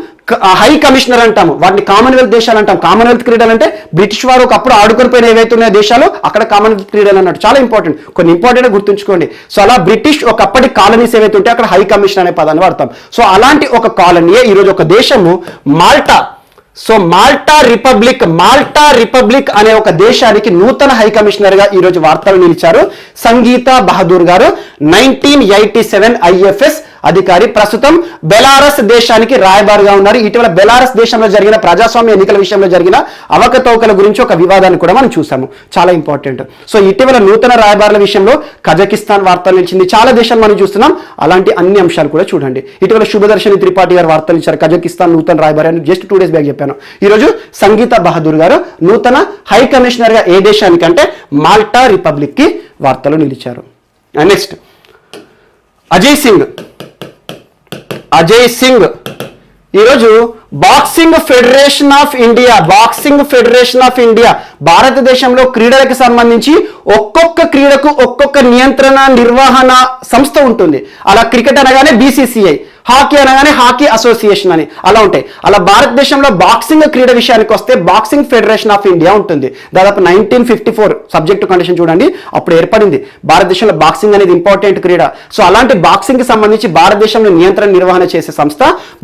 హై కమిషనర్ అంటాము. వాటిని కామన్వెల్త్ దేశాలు అంటాం. కామన్వెల్త్ క్రీడలు అంటే బ్రిటిష్ వారు ఒకప్పుడు ఆడుకొని ఏవైతే ఉన్నాయో దేశాలు, అక్కడ కామన్వెల్త్ క్రీడలు అన్నట్టు. చాలా ఇంపార్టెంట్, కొన్ని ఇంపార్టెంట్ గుర్తుంచుకోండి. సో అలా బ్రిటిష్ ఒకప్పటి కాలనీస్ ఏవైతే ఉంటాయో అక్కడ హై కమిషన్ అనే పదాన్ని వాడతాం. సో అలాంటి ఒక కాలనీయే ఈరోజు ఒక దేశము మాల్టా. సో మాల్టా రిపబ్లిక్ అనే ఒక దేశానికి నూతన హై కమిషనర్ గా ఈరోజు వార్తలు నిలిచారు సంగీతా బహదూర్ గారు. 1987 ఐఎఫ్ఎస్ అధికారి, ప్రస్తుతం బెలారస్ దేశానికి రాయబారిగా ఉన్నారు. ఇటీవల బెలారస్ దేశంలో జరిగిన ప్రజాస్వామ్య ఎన్నికల విషయంలో జరిగిన అవకతవకల గురించి ఒక వివాదాన్ని కూడా మనం చూసాము, చాలా ఇంపార్టెంట్. సో ఇటీవల నూతన రాయబారుల విషయంలో కజకిస్తాన్ వార్తలు నిలిచింది, చాలా దేశాలు మనం చూస్తున్నాం. అలాంటి అన్ని అంశాలు కూడా చూడండి. ఇటీవల శుభదర్శిని త్రిపాఠి గారు వార్తలు ఇచ్చారు, కజకిస్తాన్ నూతన రాయబారి అని జస్ట్ 2 days బ్యాక్ చెప్పాను. ఈరోజు సంగీతా బహదూర్ గారు నూతన హై కమిషనర్ గా ఏ దేశానికి అంటే మాల్టా రిపబ్లిక్ కి వార్తలు నిలిచారు. నెక్స్ట్ అజయ్ సింగ్ ఈరోజు బాక్సింగ్ ఫెడరేషన్ ఆఫ్ ఇండియా భారతదేశంలో క్రీడలకు సంబంధించి ఒక్కొక్క క్రీడకు ఒక్కొక్క నియంత్రణ నిర్వహణ సంస్థ ఉంటుంది. అలా క్రికెట్ అనగానే BCCI, హాకీ అనగానే హాకీ అసోసియేషన్ అని అలా ఉంటాయి. అలా భారతదేశంలో బాక్సింగ్ క్రీడ విషయానికి వస్తే బాక్సింగ్ ఫెడరేషన్ ఆఫ్ ఇండియా ఉంటుంది. దాదాపు 1954 సబ్జెక్టు కండిషన్ చూడండి, అప్పుడు ఏర్పడింది. భారతదేశంలో బాక్సింగ్ అనేది ఇంపార్టెంట్ క్రీడ. సో అలాంటి బాక్సింగ్ కి సంబంధించి భారతదేశంలో నియంత్రణ నిర్వహణ చేసే సంస్థ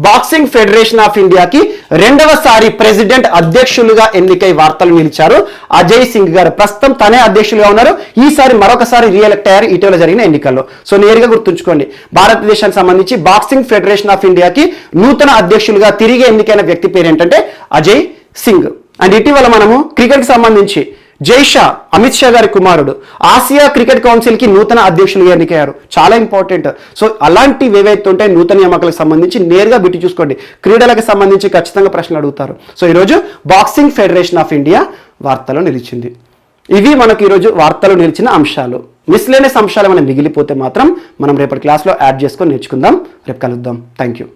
బాక్సింగ్ ఫెడరేషన్ ఆఫ్ ఇండియాకి రెండవసారి ప్రెసిడెంట్ అధ్యక్షులుగా ఎన్నికై వార్తలు నిలిచారు అజయ్ సింగ్ గారు. ప్రస్తుతం తనే అధ్యక్షులుగా ఉన్నారు. ఈసారి మరొకసారి రీఎలెక్ట్ అయ్యారు ఇటీవల జరిగిన ఎన్నికల్లో. సో నేరుగా గుర్తుంచుకోండి, భారతదేశానికి సంబంధించి బాక్సింగ్ ఫెడరేషన్ ఆఫ్ ఇండియాకి నూతన అధ్యక్షులుగా తిరిగి ఎన్నికైన వ్యక్తి పేరు ఏంటంటే అజయ్ సింగ్. అండ్ ఇటీవల మనము క్రికెట్ కి సంబంధించి అమిత్ షా గారి కుమారుడు ఆసియా క్రికెట్ కౌన్సిల్ కి నూతన అధ్యక్షులుగా ఎన్నికయ్యారు. చాలా ఇంపార్టెంట్. సో అలాంటివి ఏవైతే ఉంటాయి నూతన నియామకాలకు సంబంధించి నేరుగా బిట్టి చూసుకోండి. క్రీడలకు సంబంధించి ఖచ్చితంగా ప్రశ్నలు అడుగుతారు. సో ఈరోజు బాక్సింగ్ ఫెడరేషన్ ఆఫ్ ఇండియా వార్తలో నిలిచింది. ఇవి మనకు ఈరోజు వార్తలు నిలిచిన అంశాలు. మిస్లేనియస్ అంశాలు మనం మిగిలిపోతే మాత్రం మనం రేపటి క్లాస్లో యాడ్ చేసుకొని నేర్చుకుందాం. రేపు కలుద్దాం. Thank you.